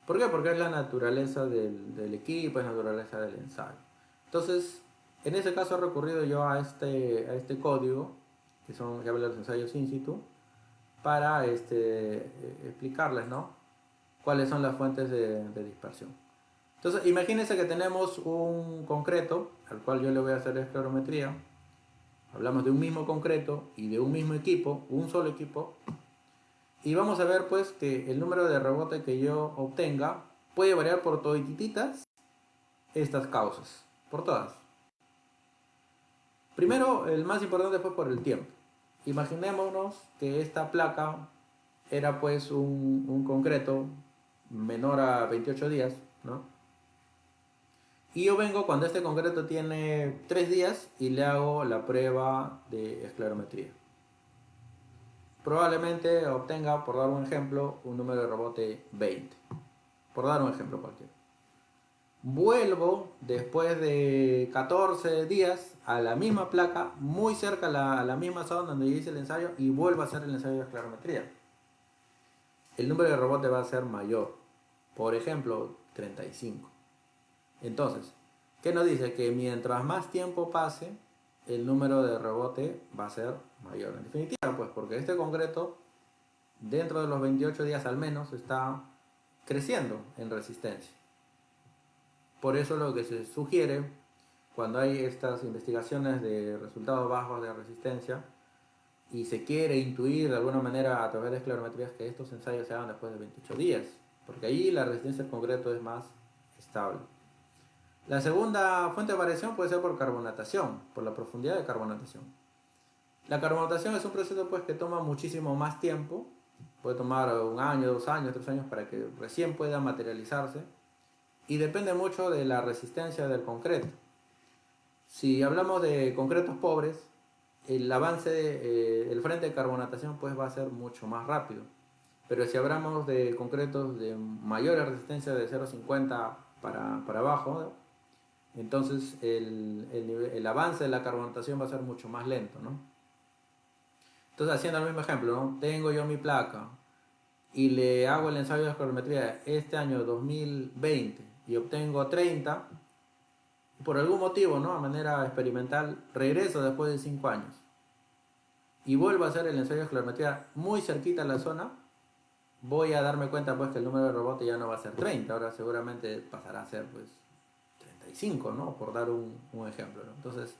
Speaker 1: ¿Por qué? Porque es la naturaleza del equipo, es la naturaleza del ensayo. Entonces, en ese caso he recurrido yo a este código, que habla de los ensayos in situ, para explicarles, ¿no?, cuáles son las fuentes de dispersión. Entonces, imagínense que tenemos un concreto, al cual yo le voy a hacer esclerometría. Hablamos de un mismo concreto y de un mismo equipo, un solo equipo. Y vamos a ver pues que el número de rebote que yo obtenga puede variar por todititas estas causas, por todas. Primero, el más importante fue por el tiempo. Imaginémonos que esta placa era pues un concreto menor a 28 días, ¿no? Y yo vengo cuando este concreto tiene 3 días y le hago la prueba de esclerometría. Probablemente obtenga, por dar un ejemplo, un número de rebote 20. Por dar un ejemplo cualquiera. Vuelvo después de 14 días a la misma placa, muy cerca a la misma zona donde hice el ensayo, y vuelvo a hacer el ensayo de esclerometría. El número de rebote va a ser mayor. Por ejemplo, 35. Entonces, ¿qué nos dice? Que mientras más tiempo pase, el número de rebote va a ser mayor. En definitiva, pues porque este concreto, dentro de los 28 días al menos, está creciendo en resistencia. Por eso lo que se sugiere, cuando hay estas investigaciones de resultados bajos de resistencia, y se quiere intuir de alguna manera a través de esclerometrías que estos ensayos se hagan después de 28 días, porque ahí la resistencia del concreto es más estable. La segunda fuente de variación puede ser por carbonatación, por la profundidad de carbonatación. La carbonatación es un proceso pues, que toma muchísimo más tiempo, puede tomar 1 año, 2 años, 3 años para que recién pueda materializarse, y depende mucho de la resistencia del concreto. Si hablamos de concretos pobres, el avance, el frente de carbonatación pues va a ser mucho más rápido. Pero si hablamos de concretos de mayor resistencia de 0,50 para abajo, ¿no? Entonces el avance de la carbonatación va a ser mucho más lento, ¿no? Entonces, haciendo el mismo ejemplo, ¿no? Tengo yo mi placa y le hago el ensayo de esclerometría este año 2020 y obtengo 30, por algún motivo, ¿no? A manera experimental, regreso después de 5 años y vuelvo a hacer el ensayo de esclerometría muy cerquita a la zona, voy a darme cuenta pues que el número de rebote ya no va a ser 30, ahora seguramente pasará a ser pues 35, ¿no? Por dar un ejemplo, ¿no? Entonces,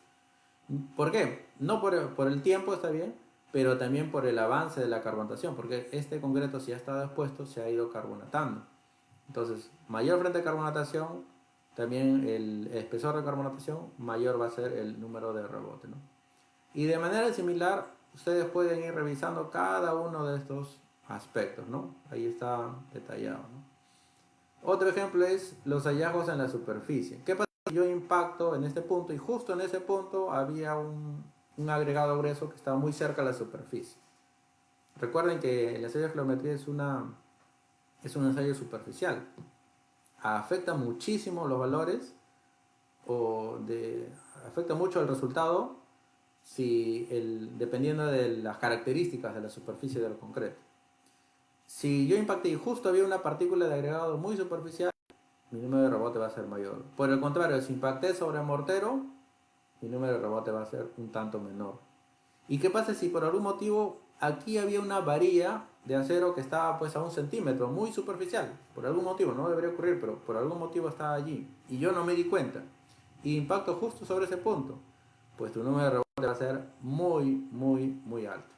Speaker 1: ¿por qué? No por el tiempo, está bien, pero también por el avance de la carbonatación, porque este concreto si ha estado expuesto se ha ido carbonatando. Entonces, mayor frente de carbonatación, también el espesor de carbonatación, mayor va a ser el número de rebote, ¿no? Y de manera similar, ustedes pueden ir revisando cada uno de estos aspectos, ¿no? Ahí está detallado, ¿no? Otro ejemplo es los hallazgos en la superficie. ¿Qué pasa si yo impacto en este punto y justo en ese punto había un agregado grueso que estaba muy cerca de la superficie? Recuerden que el ensayo de geometría es un ensayo superficial. Afecta muchísimo los valores afecta mucho el resultado dependiendo de las características de la superficie del concreto. Si yo impacté y justo había una partícula de agregado muy superficial, mi número de rebote va a ser mayor. Por el contrario, si impacté sobre mortero, mi número de rebote va a ser un tanto menor. ¿Y qué pasa si por algún motivo aquí había una varilla de acero que estaba pues a 1 centímetro, muy superficial? Por algún motivo, no debería ocurrir, pero por algún motivo estaba allí y yo no me di cuenta. Y impacto justo sobre ese punto, pues tu número de rebote va a ser muy, muy, muy alto.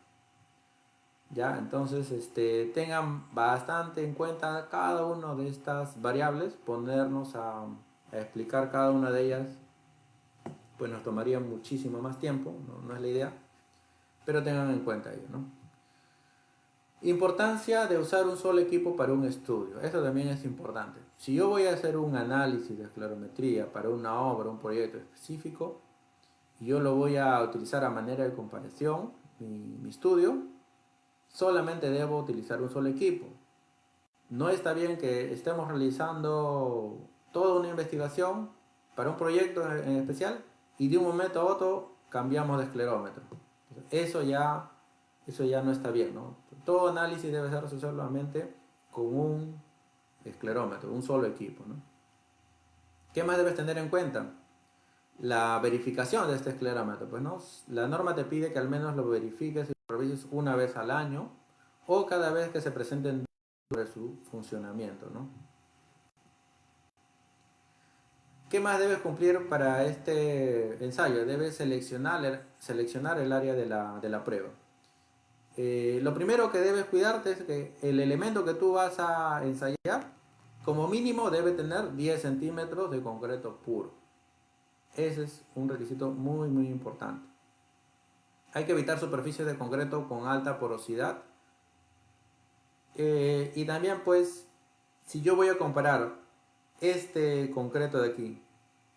Speaker 1: ¿Ya? Entonces, tengan bastante en cuenta cada una de estas variables, ponernos a explicar cada una de ellas, pues nos tomaría muchísimo más tiempo, no es la idea, pero tengan en cuenta ello, ¿no? Importancia de usar un solo equipo para un estudio, eso también es importante. Si yo voy a hacer un análisis de esclerometría para una obra, un proyecto específico, y yo lo voy a utilizar a manera de comparación, mi estudio, solamente debo utilizar un solo equipo. No está bien que estemos realizando toda una investigación para un proyecto en especial y de un momento a otro cambiamos de esclerómetro. Eso ya no está bien, ¿no? Todo análisis debe hacerse solamente con un esclerómetro, un solo equipo, ¿no? ¿Qué más debes tener en cuenta? La verificación de este esclerómetro, pues, ¿no? La norma te pide que al menos lo verifiques y lo revises una vez al año o cada vez que se presenten sobre su funcionamiento, ¿no? ¿Qué más debes cumplir para este ensayo? Debes seleccionar el área de la prueba. Lo primero que debes cuidarte es que el elemento que tú vas a ensayar, como mínimo debe tener 10 centímetros de concreto puro. Ese es un requisito muy, muy importante. Hay que evitar superficies de concreto con alta porosidad. Y también, pues, si yo voy a comparar este concreto de aquí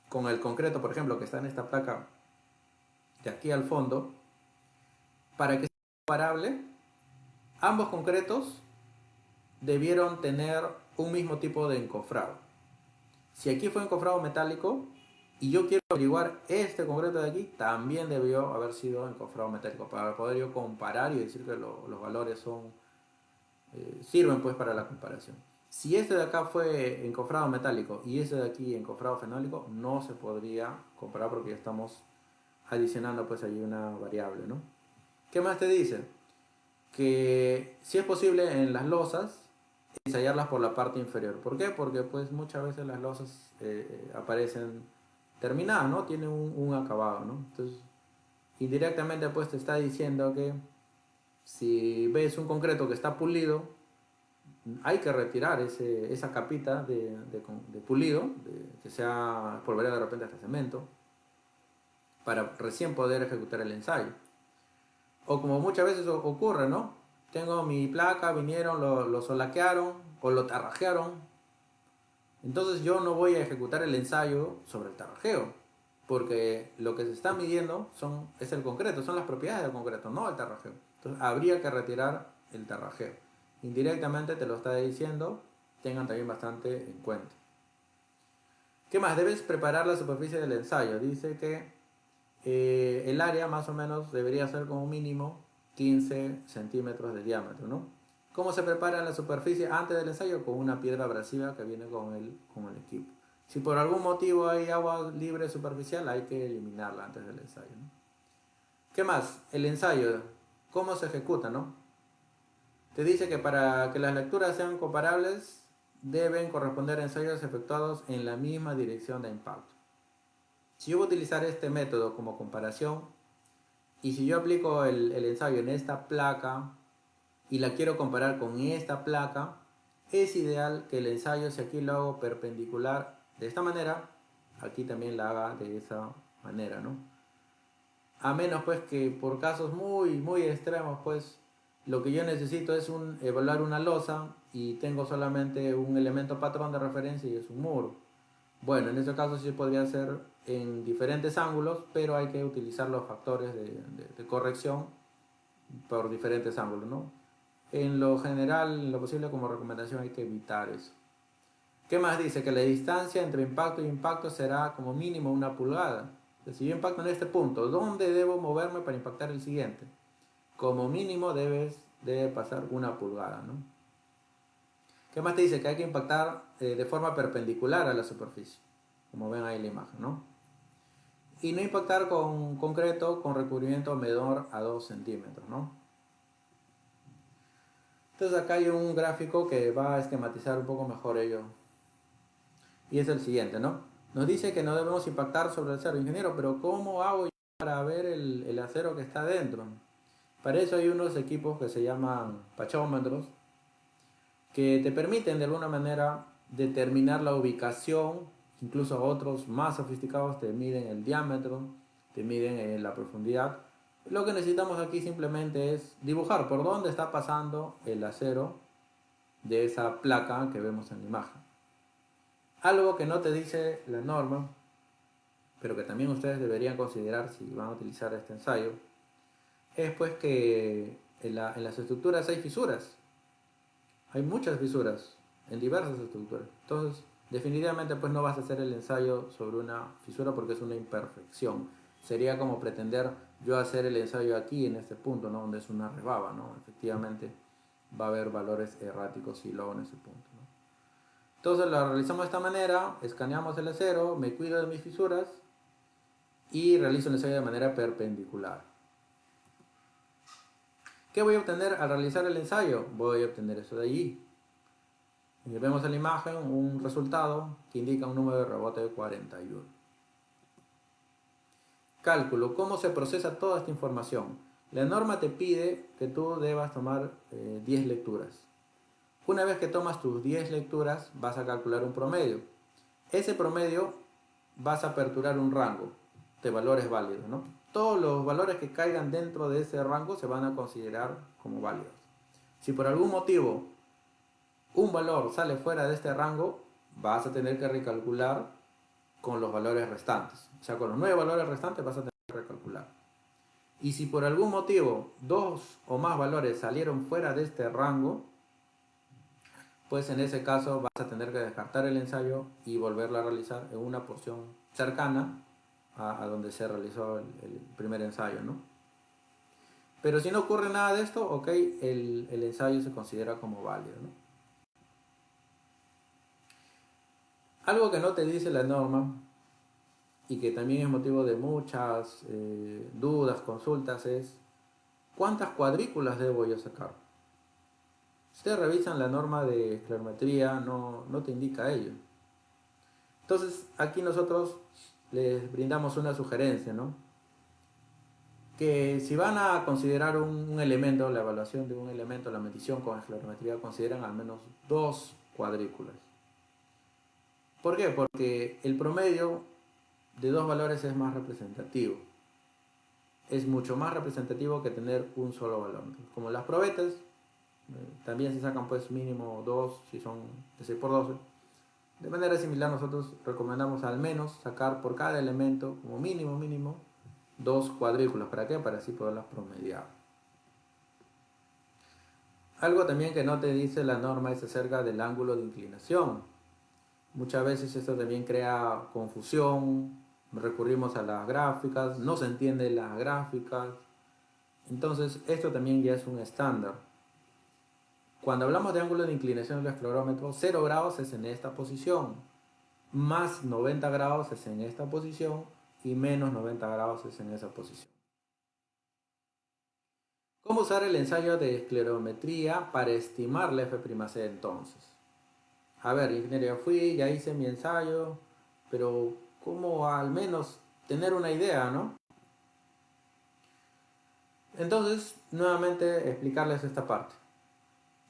Speaker 1: con el concreto, por ejemplo, que está en esta placa de aquí al fondo, para que sea comparable, ambos concretos debieron tener un mismo tipo de encofrado. Si aquí fue encofrado metálico y yo quiero averiguar este concreto de aquí, también debió haber sido encofrado metálico para poder yo comparar y decir que los valores sirven pues para la comparación. Si este de acá fue encofrado metálico y este de aquí encofrado fenólico, no se podría comparar porque ya estamos adicionando pues allí una variable, ¿no? ¿Qué más te dice? Que si es posible en las losas ensayarlas por la parte inferior. ¿Por qué? Porque pues muchas veces las losas aparecen terminadas, ¿no? Tienen un acabado, ¿no? Entonces, indirectamente pues te está diciendo que si ves un concreto que está pulido, hay que retirar esa capita de pulido, que sea volver de repente hasta cemento, para recién poder ejecutar el ensayo. O como muchas veces ocurre, ¿no? Tengo mi placa, vinieron, lo solaquearon o lo tarrajearon. Entonces yo no voy a ejecutar el ensayo sobre el tarrajeo. porque lo que se está midiendo es el concreto, son las propiedades del concreto, no el terrajeo. Entonces habría que retirar el terrajeo. Indirectamente te lo está diciendo, tengan también bastante en cuenta. ¿Qué más? Debes preparar la superficie del ensayo. Dice que el área más o menos debería ser como mínimo 15 centímetros de diámetro, ¿no? ¿Cómo se prepara la superficie antes del ensayo? Con una piedra abrasiva que viene con el equipo. Si por algún motivo hay agua libre superficial, hay que eliminarla antes del ensayo, ¿no? ¿Qué más? El ensayo, ¿cómo se ejecuta, no? Te dice que para que las lecturas sean comparables, deben corresponder a ensayos efectuados en la misma dirección de impacto. Si yo voy a utilizar este método como comparación, y si yo aplico el ensayo en esta placa y la quiero comparar con esta placa, es ideal que el ensayo, si aquí lo hago perpendicular de esta manera, aquí también la haga de esa manera, ¿no? A menos pues que por casos muy extremos, pues lo que yo necesito es evaluar una losa y tengo solamente un elemento patrón de referencia y es un muro. Bueno, en ese caso sí podría ser en diferentes ángulos, pero hay que utilizar los factores de corrección por diferentes ángulos, ¿no? En lo general, en lo posible como recomendación hay que evitar eso. ¿Qué más dice? Que la distancia entre impacto y impacto será como mínimo 1 pulgada. Si yo impacto en este punto, ¿dónde debo moverme para impactar el siguiente? Como mínimo debe pasar 1 pulgada, ¿no? ¿Qué más te dice? Que hay que impactar de forma perpendicular a la superficie, como ven ahí en la imagen, ¿no? Y no impactar con concreto con recubrimiento menor a 2 centímetros, ¿no? Entonces acá hay un gráfico que va a esquematizar un poco mejor ello. Y es el siguiente, ¿no? Nos dice que no debemos impactar sobre el acero. Ingeniero, pero ¿cómo hago yo para ver el acero que está dentro? Para eso hay unos equipos que se llaman pachómetros, que te permiten de alguna manera determinar la ubicación. Incluso otros más sofisticados te miden el diámetro, te miden la profundidad. Lo que necesitamos aquí simplemente es dibujar por dónde está pasando el acero de esa placa que vemos en la imagen. Algo que no te dice la norma, pero que también ustedes deberían considerar si van a utilizar este ensayo, es pues que en las estructuras hay fisuras. Hay muchas fisuras en diversas estructuras. Entonces, definitivamente pues no vas a hacer el ensayo sobre una fisura porque es una imperfección. Sería como pretender yo hacer el ensayo aquí en este punto, ¿no? Donde es una rebaba, ¿no? Efectivamente va a haber valores erráticos si lo hago en ese punto, ¿no? Entonces lo realizamos de esta manera, escaneamos el acero, me cuido de mis fisuras y realizo el ensayo de manera perpendicular. ¿Qué voy a obtener al realizar el ensayo? Voy a obtener eso de allí. Y vemos en la imagen un resultado que indica un número de rebote de 41. Cálculo. ¿Cómo se procesa toda esta información? La norma te pide que tú debas tomar 10 lecturas. Una vez que tomas tus 10 lecturas, vas a calcular un promedio. Ese promedio vas a aperturar un rango de valores válidos, ¿no? Todos los valores que caigan dentro de ese rango se van a considerar como válidos. Si por algún motivo un valor sale fuera de este rango, vas a tener que recalcular con los valores restantes. O sea, con los 9 valores restantes vas a tener que recalcular. Y si por algún motivo 2 o más valores salieron fuera de este rango, pues en ese caso vas a tener que descartar el ensayo y volverlo a realizar en una porción cercana a donde se realizó el primer ensayo, ¿no? Pero si no ocurre nada de esto, ok, el ensayo se considera como válido, ¿no? Algo que no te dice la norma y que también es motivo de muchas dudas, consultas, es ¿cuántas cuadrículas debo yo sacar? Si ustedes revisan la norma de esclerometría, no te indica ello. Entonces, aquí nosotros les brindamos una sugerencia, ¿no? Que si van a considerar un elemento, la evaluación de un elemento, la medición con esclerometría, consideran al menos 2 cuadrículas. ¿Por qué? Porque el promedio de 2 valores es más representativo. Es mucho más representativo que tener un solo valor. Como las probetas, también se sacan pues mínimo 2 si son de 6 por 12. De manera similar, nosotros recomendamos al menos sacar por cada elemento, como mínimo, dos cuadrículas. ¿Para qué? Para así poderlas promediar. Algo también que no te dice la norma es acerca del ángulo de inclinación. Muchas veces esto también crea confusión, recurrimos a las gráficas, no se entienden las gráficas. Entonces, esto también ya es un estándar. Cuando hablamos de ángulo de inclinación del esclerómetro, 0 grados es en esta posición, más 90 grados es en esta posición y menos 90 grados es en esa posición. ¿Cómo usar el ensayo de esclerometría para estimar la F'C entonces? A ver, ingeniero, fui, ya hice mi ensayo, pero ¿cómo al menos tener una idea, no? Entonces, nuevamente explicarles esta parte,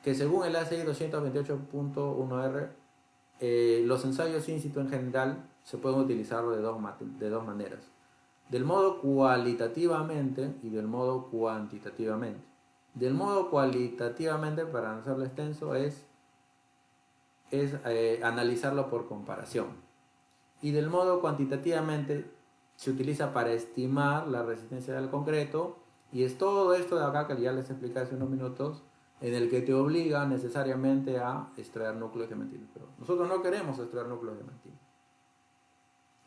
Speaker 1: que según el ASI 228.1R, los ensayos in situ en general se pueden utilizar de dos maneras, del modo cualitativamente y del modo cuantitativamente. Del modo cualitativamente, para no hacerlo extenso, es analizarlo por comparación. Y del modo cuantitativamente se utiliza para estimar la resistencia del concreto, y es todo esto de acá que ya les expliqué hace unos minutos, en el que te obliga necesariamente a extraer núcleos de diamantina. Pero nosotros no queremos extraer núcleos de diamantina.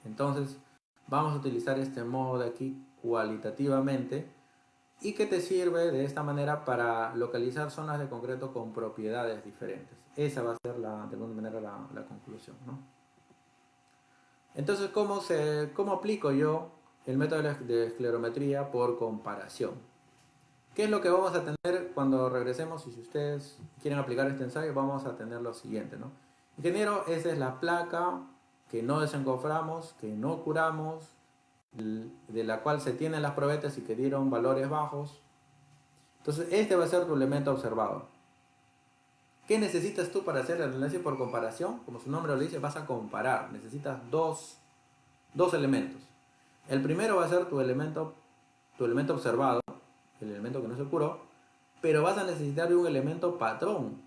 Speaker 1: Entonces vamos a utilizar este modo de aquí cualitativamente, y que te sirve de esta manera para localizar zonas de concreto con propiedades diferentes. Esa va a ser de alguna manera la conclusión, ¿no? Entonces, ¿cómo aplico yo el método de esclerometría por comparación? ¿Qué es lo que vamos a tener cuando regresemos? Y si ustedes quieren aplicar este ensayo, vamos a tener lo siguiente, ¿no? Ingeniero, esa es la placa que no desencoframos, que no curamos, de la cual se tienen las probetas y que dieron valores bajos. Entonces, este va a ser tu elemento observado. ¿Qué necesitas tú para hacer el análisis por comparación? Como su nombre lo dice, vas a comparar. Necesitas dos elementos. El primero va a ser tu elemento observado, el elemento que no se curó, pero vas a necesitar de un elemento patrón.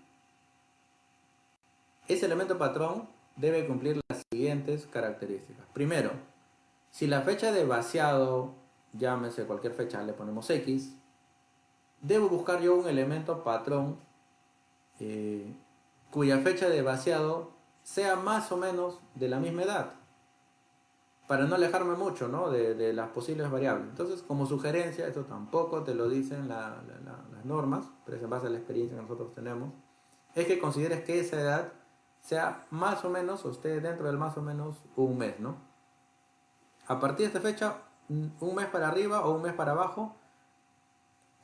Speaker 1: Ese elemento patrón debe cumplir las siguientes características. Primero, si la fecha de vaciado, llámese cualquier fecha, le ponemos X, debo buscar yo un elemento patrón cuya fecha de vaciado sea más o menos de la misma edad, para no alejarme mucho, ¿no?, de las posibles variables. Entonces, como sugerencia, esto tampoco te lo dicen las normas, pero es en base a la experiencia que nosotros tenemos, es que consideres que esa edad sea más o menos, o esté dentro del más o menos un mes, ¿no? A partir de esta fecha, un mes para arriba o un mes para abajo,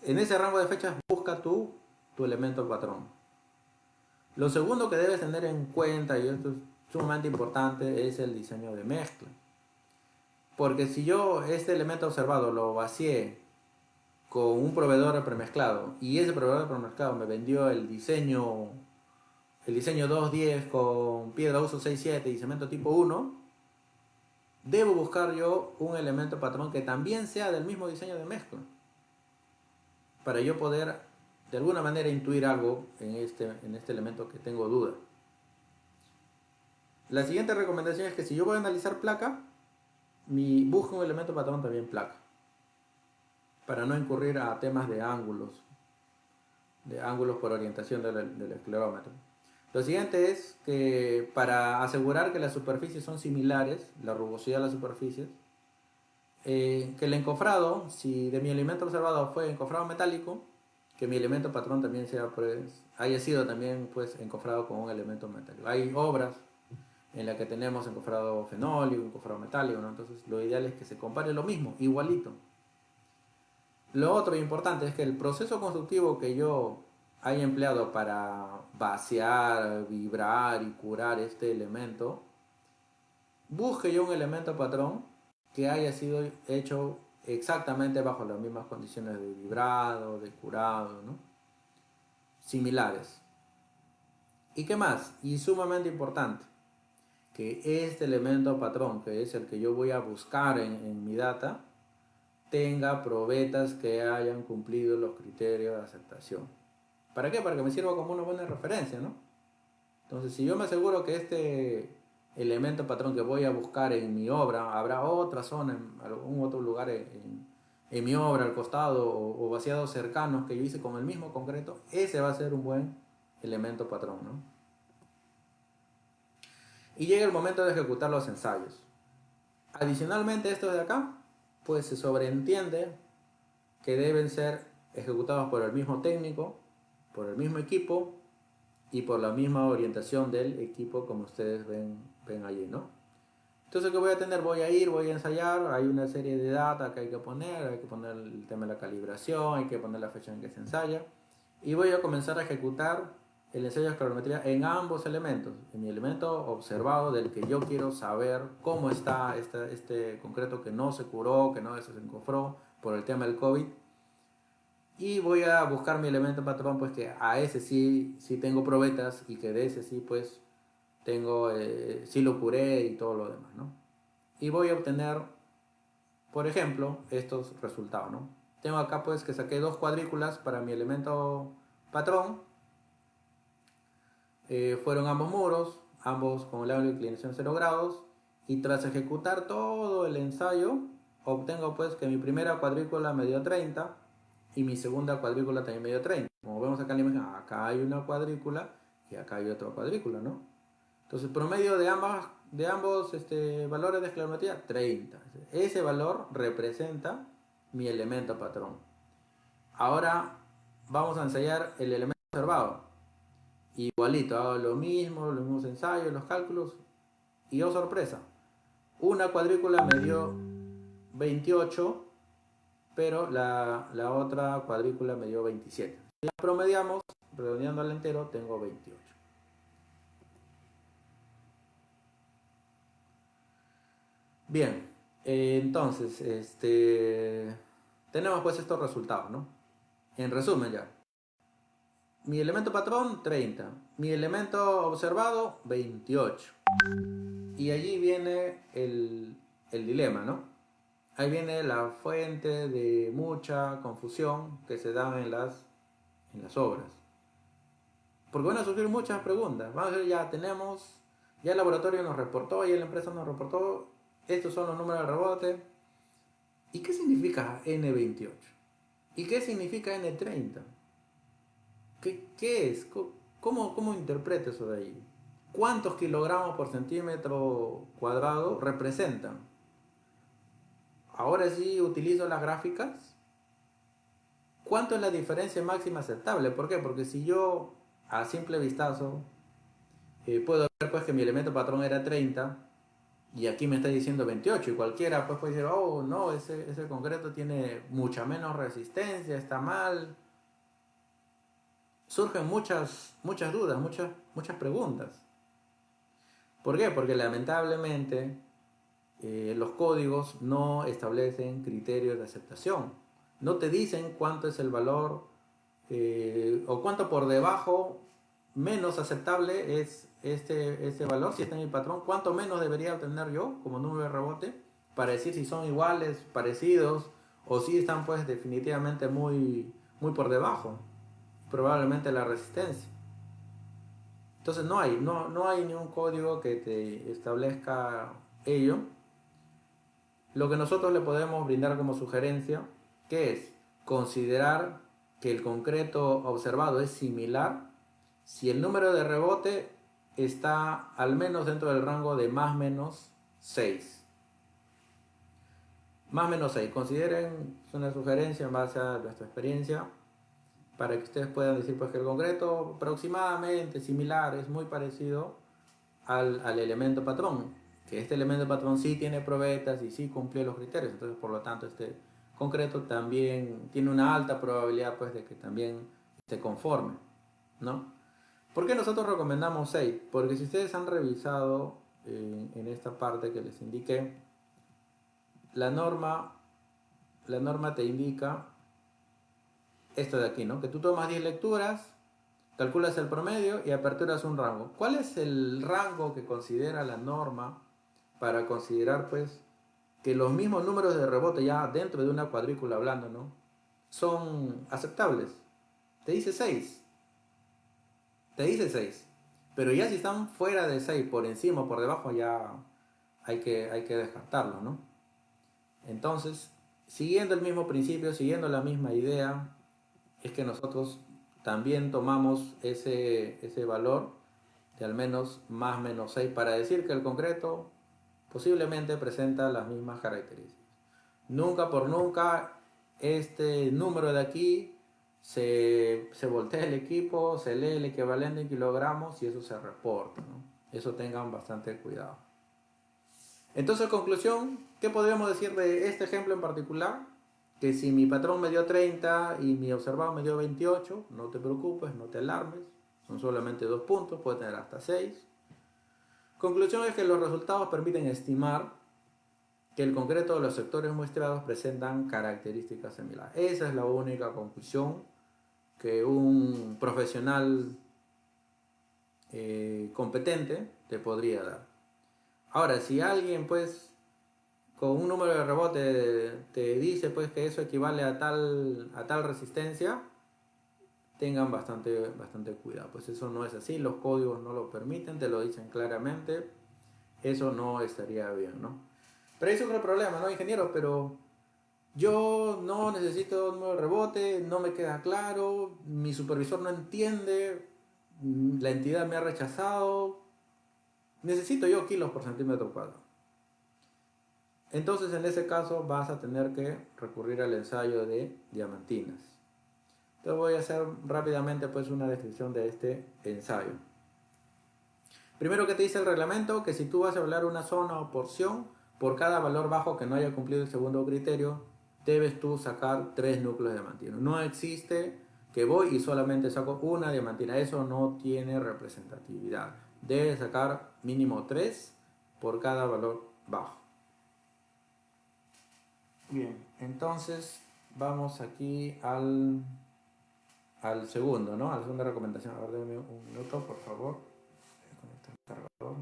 Speaker 1: en ese rango de fechas busca tu elemento patrón. Lo segundo que debes tener en cuenta, y esto es sumamente importante, es el diseño de mezcla. Porque si yo este elemento observado lo vacié con un proveedor premezclado, y ese proveedor premezclado me vendió el diseño 210 con piedra uso 67 y cemento tipo 1, debo buscar yo un elemento patrón que también sea del mismo diseño de mezcla, para yo poder de alguna manera intuir algo en este elemento que tengo duda. La siguiente recomendación es que si yo voy a analizar placa, busco un elemento patrón también placa, para no incurrir a temas de ángulos por orientación del esclerómetro. Lo siguiente es que para asegurar que las superficies son similares, la rugosidad de las superficies, que el encofrado, si de mi elemento observado fue encofrado metálico, que mi elemento patrón también haya sido también encofrado con un elemento metálico. Hay obras en las que tenemos encofrado fenólico, encofrado metálico, ¿no? Entonces lo ideal es que se compare lo mismo, igualito. Lo otro importante es que el proceso constructivo que yo haya empleado para vaciar, vibrar y curar este elemento, busque yo un elemento patrón que haya sido hecho exactamente bajo las mismas condiciones de vibrado, de curado, ¿no?, similares. ¿Y qué más? Y sumamente importante, que este elemento patrón, que es el que yo voy a buscar en mi data, tenga probetas que hayan cumplido los criterios de aceptación. ¿Para qué? Para que me sirva como una buena referencia, ¿no? Entonces, si yo me aseguro que este elemento patrón que voy a buscar en mi obra, habrá otra zona, en algún otro lugar en mi obra, al costado, o vaciados cercanos que yo hice con el mismo concreto, ese va a ser un buen elemento patrón, ¿no? Y llega el momento de ejecutar los ensayos. Adicionalmente, esto de acá, pues se sobreentiende que deben ser ejecutados por el mismo técnico, por el mismo equipo y por la misma orientación del equipo, como ustedes ven allí, ¿no? Entonces, ¿qué voy a tener? Voy a ensayar, hay una serie de data que hay que poner el tema de la calibración, hay que poner la fecha en que se ensaya, y voy a comenzar a ejecutar el ensayo de escalometría en ambos elementos, en mi elemento observado del que yo quiero saber cómo está este concreto que no se curó, que no se desencofró por el tema del COVID, y voy a buscar mi elemento patrón, pues que a ese sí tengo probetas y que de ese sí pues tengo, sí lo curé y todo lo demás, ¿no? Y voy a obtener, por ejemplo, estos resultados, ¿no? Tengo acá pues que saqué 2 cuadrículas para mi elemento patrón, fueron ambos muros, ambos con el ángulo de inclinación 0 grados, y tras ejecutar todo el ensayo, obtengo pues que mi primera cuadrícula me dio 30 y mi segunda cuadrícula también me dio 30. Como vemos acá en la imagen, acá hay una cuadrícula y acá hay otra cuadrícula, ¿no? Entonces, el promedio de ambos valores de esclerometría, 30. Ese valor representa mi elemento patrón. Ahora vamos a ensayar el elemento observado. Igualito, hago lo mismo, los mismos ensayos, los cálculos. Y oh sorpresa, una cuadrícula me dio 28, pero la otra cuadrícula me dio 27. Si la promediamos, redondeando al entero, tengo 28. Bien, entonces, tenemos pues estos resultados, ¿no? En resumen ya, mi elemento patrón 30, mi elemento observado 28. Y allí viene el dilema, ¿no? Ahí viene la fuente de mucha confusión que se da en las obras. Porque van a surgir muchas preguntas. Vamos a ver, ya el laboratorio nos reportó, ya la empresa nos reportó, estos son los números de rebote. ¿Y qué significa N28? ¿Y qué significa N30? ¿Qué es? ¿Cómo interpreto eso de ahí? ¿Cuántos kilogramos por centímetro cuadrado representan? Ahora sí utilizo las gráficas. ¿Cuánto es la diferencia máxima aceptable? ¿Por qué? Porque si yo a simple vistazo puedo ver pues que mi elemento patrón era 30 y aquí me está diciendo 28 y cualquiera pues puede decir, oh no, ese concreto tiene mucha menos resistencia, está mal. Surgen muchas dudas, muchas preguntas. ¿Por qué? Porque lamentablemente los códigos no establecen criterios de aceptación. No te dicen cuánto es el valor o cuánto por debajo menos aceptable es este valor, si está en el patrón, cuánto menos debería obtener yo como número de rebote para decir si son iguales, parecidos o si están pues definitivamente muy por debajo, probablemente la resistencia. Entonces no hay ningún código que te establezca ello. Lo que nosotros le podemos brindar como sugerencia, que es considerar que el concreto observado es similar si el número de rebote está al menos dentro del rango de más o menos 6. Más o menos 6. Consideren, es una sugerencia en base a nuestra experiencia, para que ustedes puedan decir pues que el concreto aproximadamente similar, es muy parecido al elemento patrón, que este elemento patrón sí tiene probetas y sí cumple los criterios, entonces por lo tanto este concreto también tiene una alta probabilidad pues de que también esté conforme, ¿no? ¿Por qué nosotros recomendamos 6? Porque si ustedes han revisado en esta parte que les indiqué, la norma te indica esto de aquí, ¿no? Que tú tomas 10 lecturas, calculas el promedio y aperturas un rango. ¿Cuál es el rango que considera la norma para considerar, pues, que los mismos números de rebote ya dentro de una cuadrícula hablando, ¿no? Son aceptables? Te dice 6. Te dice 6. Pero ya si están fuera de 6, por encima o por debajo, ya hay que descartarlo, ¿no? Entonces, siguiendo el mismo principio, siguiendo la misma idea, es que nosotros también tomamos ese valor de al menos más menos 6 para decir que el concreto posiblemente presenta las mismas características. Nunca por nunca este número de aquí se voltea el equipo, se lee el equivalente en kilogramos y eso se reporta, ¿no? Eso tengan bastante cuidado. Entonces, conclusión, ¿qué podríamos decir de este ejemplo en particular? Que si mi patrón me dio 30 y mi observado me dio 28, no te preocupes, no te alarmes, son solamente 2 puntos, puede tener hasta 6. Conclusión es que los resultados permiten estimar que el concreto de los sectores muestreados presentan características similares. Esa es la única conclusión que un profesional competente te podría dar. Ahora, si alguien pues con un número de rebote te dice pues que eso equivale a tal resistencia, tengan bastante cuidado, pues eso no es así, los códigos no lo permiten, te lo dicen claramente, eso no estaría bien, ¿no? Pero eso es el problema, ¿no, ingeniero? Pero yo no necesito un número de rebote, no me queda claro, mi supervisor no entiende, la entidad me ha rechazado, necesito yo kilos por centímetro cuadrado. Entonces en ese caso vas a tener que recurrir al ensayo de diamantinas. Te voy a hacer rápidamente pues una descripción de este ensayo. Primero, que te dice el reglamento, que si tú vas a evaluar una zona o porción, por cada valor bajo que no haya cumplido el segundo criterio, debes tú sacar 3 núcleos de diamantino. No existe que voy y solamente saco una diamantina, eso no tiene representatividad. Debes sacar mínimo 3 por cada valor bajo. Bien, entonces vamos aquí al segundo, ¿no? A la segunda recomendación. A ver, denme un minuto, por favor. Voy a conectar el cargador.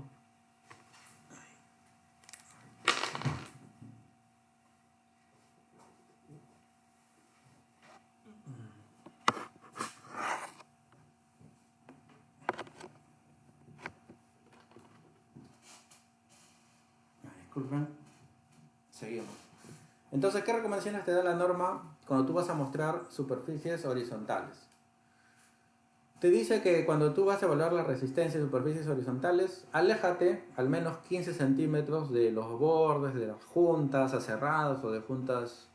Speaker 1: Disculpen. Seguimos. Entonces, ¿qué recomendaciones te da la norma cuando tú vas a mostrar superficies horizontales? Te dice que cuando tú vas a evaluar la resistencia de superficies horizontales, aléjate al menos 15 centímetros de los bordes, de las juntas aserradas o de juntas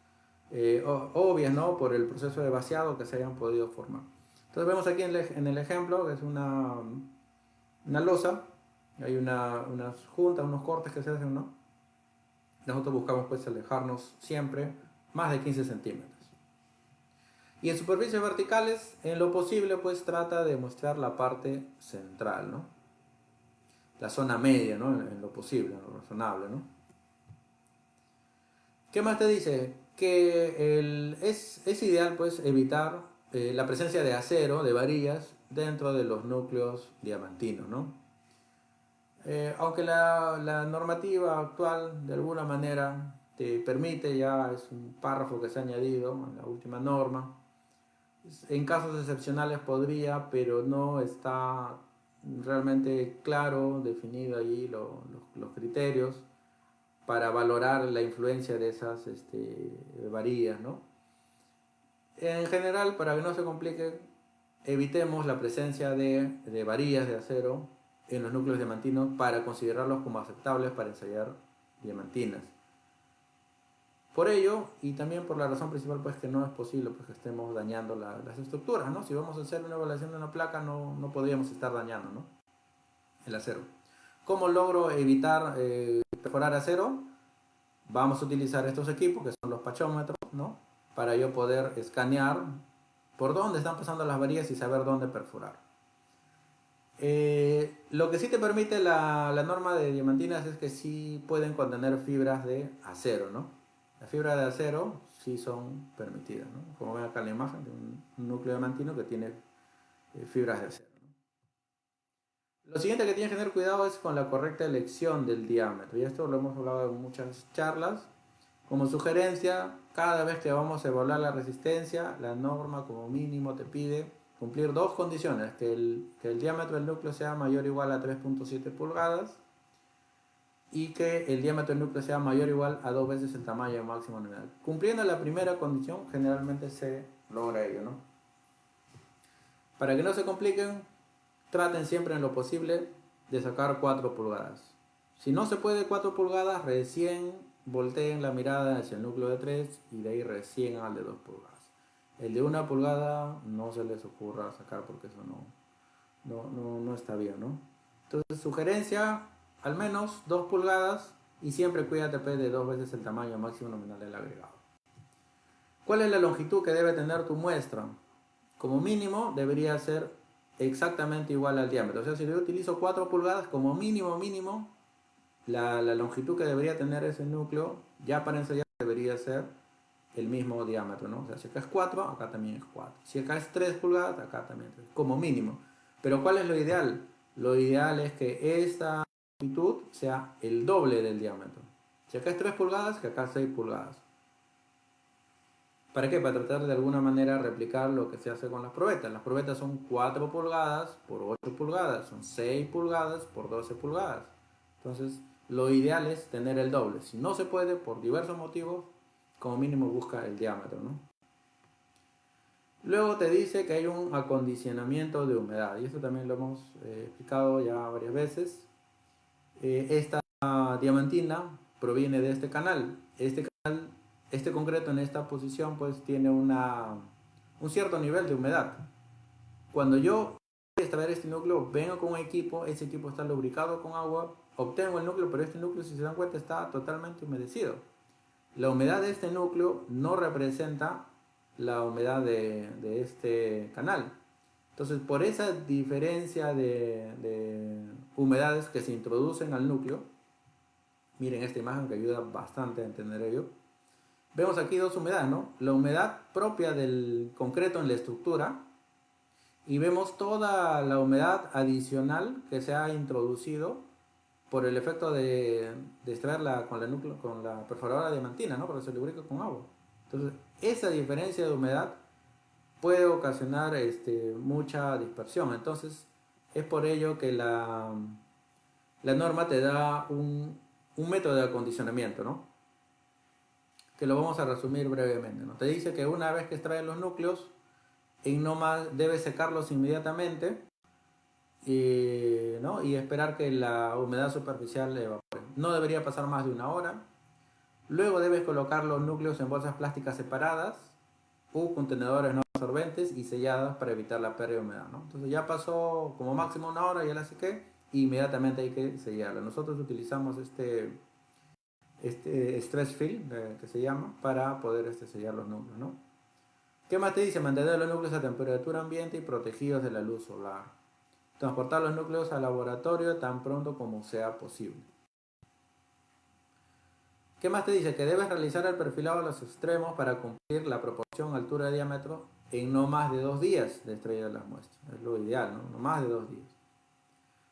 Speaker 1: obvias, ¿no? Por el proceso de vaciado que se hayan podido formar. Entonces vemos aquí en el ejemplo que es una losa, hay unas juntas, unos cortes que se hacen, ¿no? Nosotros buscamos pues alejarnos siempre más de 15 centímetros. Y en superficies verticales, en lo posible, pues trata de mostrar la parte central, ¿no? La zona media, ¿no? En lo posible, en lo razonable, ¿no? ¿Qué más te dice? Que es ideal, pues, evitar la presencia de acero, de varillas, dentro de los núcleos diamantinos, ¿no? Aunque la normativa actual, de alguna manera, te permite, ya es un párrafo que se ha añadido en la última norma, en casos excepcionales podría, pero no está realmente claro, definido allí los criterios para valorar la influencia de esas varillas, ¿no? En general, para que no se complique, evitemos la presencia de varillas de acero en los núcleos diamantinos para considerarlos como aceptables para ensayar diamantinas. Por ello, y también por la razón principal, pues que no es posible pues, que estemos dañando las estructuras, ¿no? Si vamos a hacer una evaluación de una placa, no podríamos estar dañando, ¿no? El acero. ¿Cómo logro evitar perforar acero? Vamos a utilizar estos equipos, que son los pachómetros, ¿no? Para yo poder escanear por dónde están pasando las varillas y saber dónde perforar. Lo que sí te permite la norma de diamantinas es que sí pueden contener fibras de acero, ¿no? Las fibras de acero sí son permitidas, ¿no? Como ven acá en la imagen de un núcleo diamantino que tiene fibras de acero, ¿no? Lo siguiente que tienes que tener cuidado es con la correcta elección del diámetro, y esto lo hemos hablado en muchas charlas. Como sugerencia, cada vez que vamos a evaluar la resistencia, la norma como mínimo te pide cumplir dos condiciones, que el diámetro del núcleo sea mayor o igual a 3.7 pulgadas y que el diámetro del núcleo sea mayor o igual a 2 veces el tamaño máximo nominal. Cumpliendo la primera condición, generalmente se logra ello, ¿no? Para que no se compliquen, traten siempre en lo posible de sacar 4 pulgadas. Si no se puede 4 pulgadas, recién volteen la mirada hacia el núcleo de 3 y de ahí recién al de 2 pulgadas. El de 1 pulgada no se les ocurra sacar porque eso no está bien, ¿no? Entonces, sugerencia, al menos 2 pulgadas y siempre cuídate de 2 veces el tamaño máximo nominal del agregado. ¿Cuál es la longitud que debe tener tu muestra? Como mínimo debería ser exactamente igual al diámetro. O sea, si yo utilizo 4 pulgadas, como mínimo, la longitud que debería tener ese núcleo, ya para ensayar, debería ser el mismo diámetro, ¿no? O sea, si acá es 4, acá también es 4. Si acá es 3 pulgadas, acá también es 3, como mínimo. Pero ¿cuál es lo ideal? Lo ideal es que esta longitud sea el doble del diámetro. Si acá es 3 pulgadas, que acá es 6 pulgadas. ¿Para qué? Para tratar de alguna manera replicar lo que se hace con las probetas. Las probetas son 4 pulgadas por 8 pulgadas, son 6 pulgadas por 12 pulgadas. Entonces, lo ideal es tener el doble. Si no se puede, por diversos motivos, como mínimo busca el diámetro, ¿no? Luego te dice que hay un acondicionamiento de humedad, y esto también lo hemos explicado ya varias veces. Esta diamantina proviene de este canal. Este concreto en esta posición pues tiene un cierto nivel de humedad. Cuando yo voy a extraer este núcleo, vengo con un equipo, ese equipo está lubricado con agua, obtengo el núcleo, pero este núcleo, si se dan cuenta, está totalmente humedecido. La humedad de este núcleo no representa la humedad de este canal. Entonces, por esa diferencia de humedades que se introducen al núcleo, miren esta imagen que ayuda bastante a entender ello. Vemos aquí dos humedades, ¿no? La humedad propia del concreto en la estructura y vemos toda la humedad adicional que se ha introducido por el efecto de extraerla con la perforadora diamantina, ¿no? Porque se lubrica con agua. Entonces, esa diferencia de humedad puede ocasionar mucha dispersión. Entonces, es por ello que la norma te da un método de acondicionamiento, ¿no? Que lo vamos a resumir brevemente, ¿no? Te dice que una vez que extraes los núcleos, en no más debes secarlos inmediatamente ¿no? Y esperar que la humedad superficial evapore. No debería pasar más de una hora. Luego debes colocar los núcleos en bolsas plásticas separadas o contenedores no absorbentes y selladas para evitar la pérdida de humedad, ¿no? Entonces ya pasó como máximo una hora, ya la sequé, e inmediatamente hay que sellarla. Nosotros utilizamos este stress film que se llama para poder sellar los núcleos, ¿no? ¿Qué más te dice? Mantener los núcleos a temperatura ambiente y protegidos de la luz solar. Transportar los núcleos al laboratorio tan pronto como sea posible. ¿Qué más te dice? Que debes realizar el perfilado a los extremos para cumplir la proporción altura de diámetro en no más de 2 días de extraer las muestras. Es lo ideal, ¿no? No más de 2 días.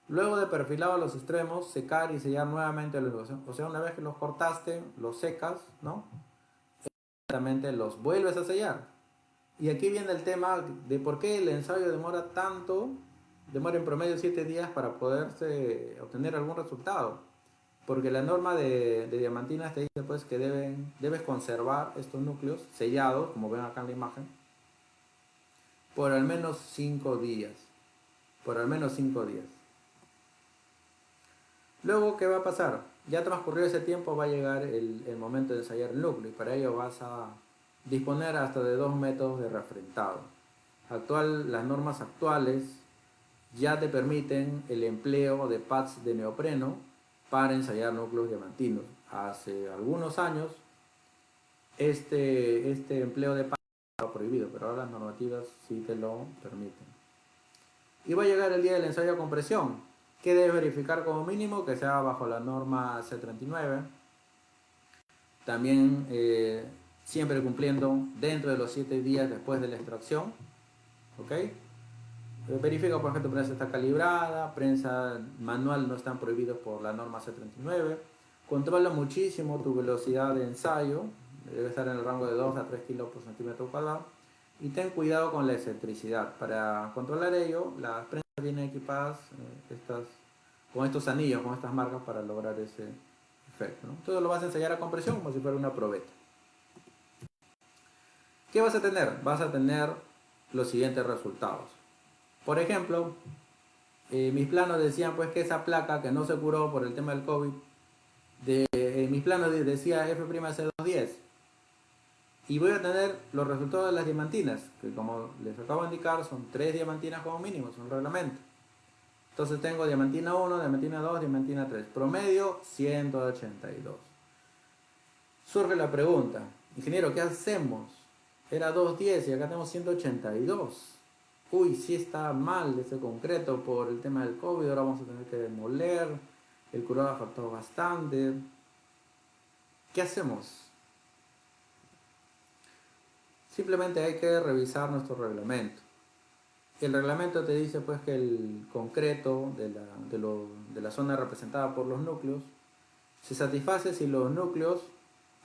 Speaker 1: Luego de perfilado a los extremos, secar y sellar nuevamente los núcleos. O sea, una vez que los cortaste, los secas, ¿no? Inmediatamente los vuelves a sellar. Y aquí viene el tema de por qué el ensayo demora tanto, demora en promedio 7 días para poderse obtener algún resultado. Porque la norma de diamantina te dice pues que debes conservar estos núcleos sellados, como ven acá en la imagen, por al menos 5 días. Por al menos 5 días. Luego, ¿qué va a pasar? Ya transcurrido ese tiempo, va a llegar el momento de ensayar el núcleo y para ello vas a disponer hasta de 2 métodos de refrentado. Las normas actuales ya te permiten el empleo de pads de neopreno para ensayar núcleos diamantinos. Hace algunos años este empleo de pads estaba prohibido, pero ahora las normativas sí te lo permiten. Y va a llegar el día del ensayo con presión. ¿Qué debes verificar como mínimo? Que sea bajo la norma C39. También siempre cumpliendo dentro de los 7 días después de la extracción. ¿Ok? Verifica por ejemplo tu prensa está calibrada, prensa manual no están prohibidos por la norma C39. Controla muchísimo tu velocidad de ensayo, debe estar en el rango de 2 a 3 kilos por centímetro cuadrado. Y ten cuidado con la excentricidad. Para controlar ello, las prensas vienen equipadas con estos anillos, con estas marcas para lograr ese efecto, ¿no? Entonces lo vas a ensayar a compresión como si fuera una probeta. ¿Qué vas a tener? Vas a tener los siguientes resultados. Por ejemplo, mis planos decían pues que esa placa que no se curó por el tema del COVID, mis planos decía F'C210. Y voy a tener los resultados de las diamantinas, que como les acabo de indicar son 3 diamantinas como mínimo, es un reglamento. Entonces tengo diamantina 1, diamantina 2, diamantina 3. Promedio 182. Surge la pregunta, ingeniero, ¿qué hacemos? Era 210 y acá tenemos 182. Uy, sí está mal ese concreto por el tema del COVID, ahora vamos a tener que demoler, el curado ha afectado bastante. ¿Qué hacemos? Simplemente hay que revisar nuestro reglamento. El reglamento te dice pues que el concreto de la zona representada por los núcleos se satisface si los núcleos,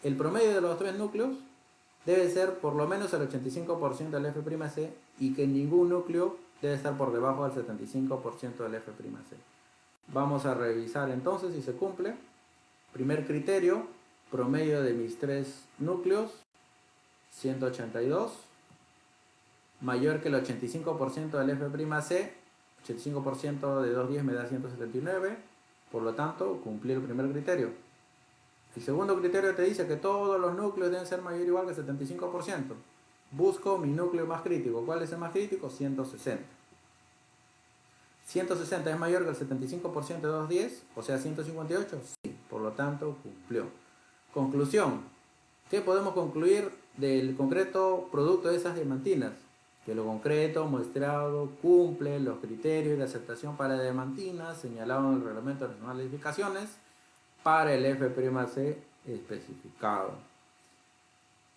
Speaker 1: el promedio de los 3 núcleos debe ser por lo menos el 85% del F'C y que ningún núcleo debe estar por debajo del 75% del F'C. Vamos a revisar entonces si se cumple. Primer criterio, promedio de mis 3 núcleos, 182, mayor que el 85% del F'C, 85% de 210 me da 179, por lo tanto cumplí el primer criterio. El segundo criterio te dice que todos los núcleos deben ser mayor o igual que 75%. Busco mi núcleo más crítico. ¿Cuál es el más crítico? 160. 160 es mayor que el 75% de 210, o sea 158. Sí, por lo tanto cumplió. Conclusión. ¿Qué podemos concluir del concreto producto de esas diamantinas? Que lo concreto muestrado cumple los criterios de aceptación para diamantinas señalados en el Reglamento Nacional de Edificaciones para el F'C especificado.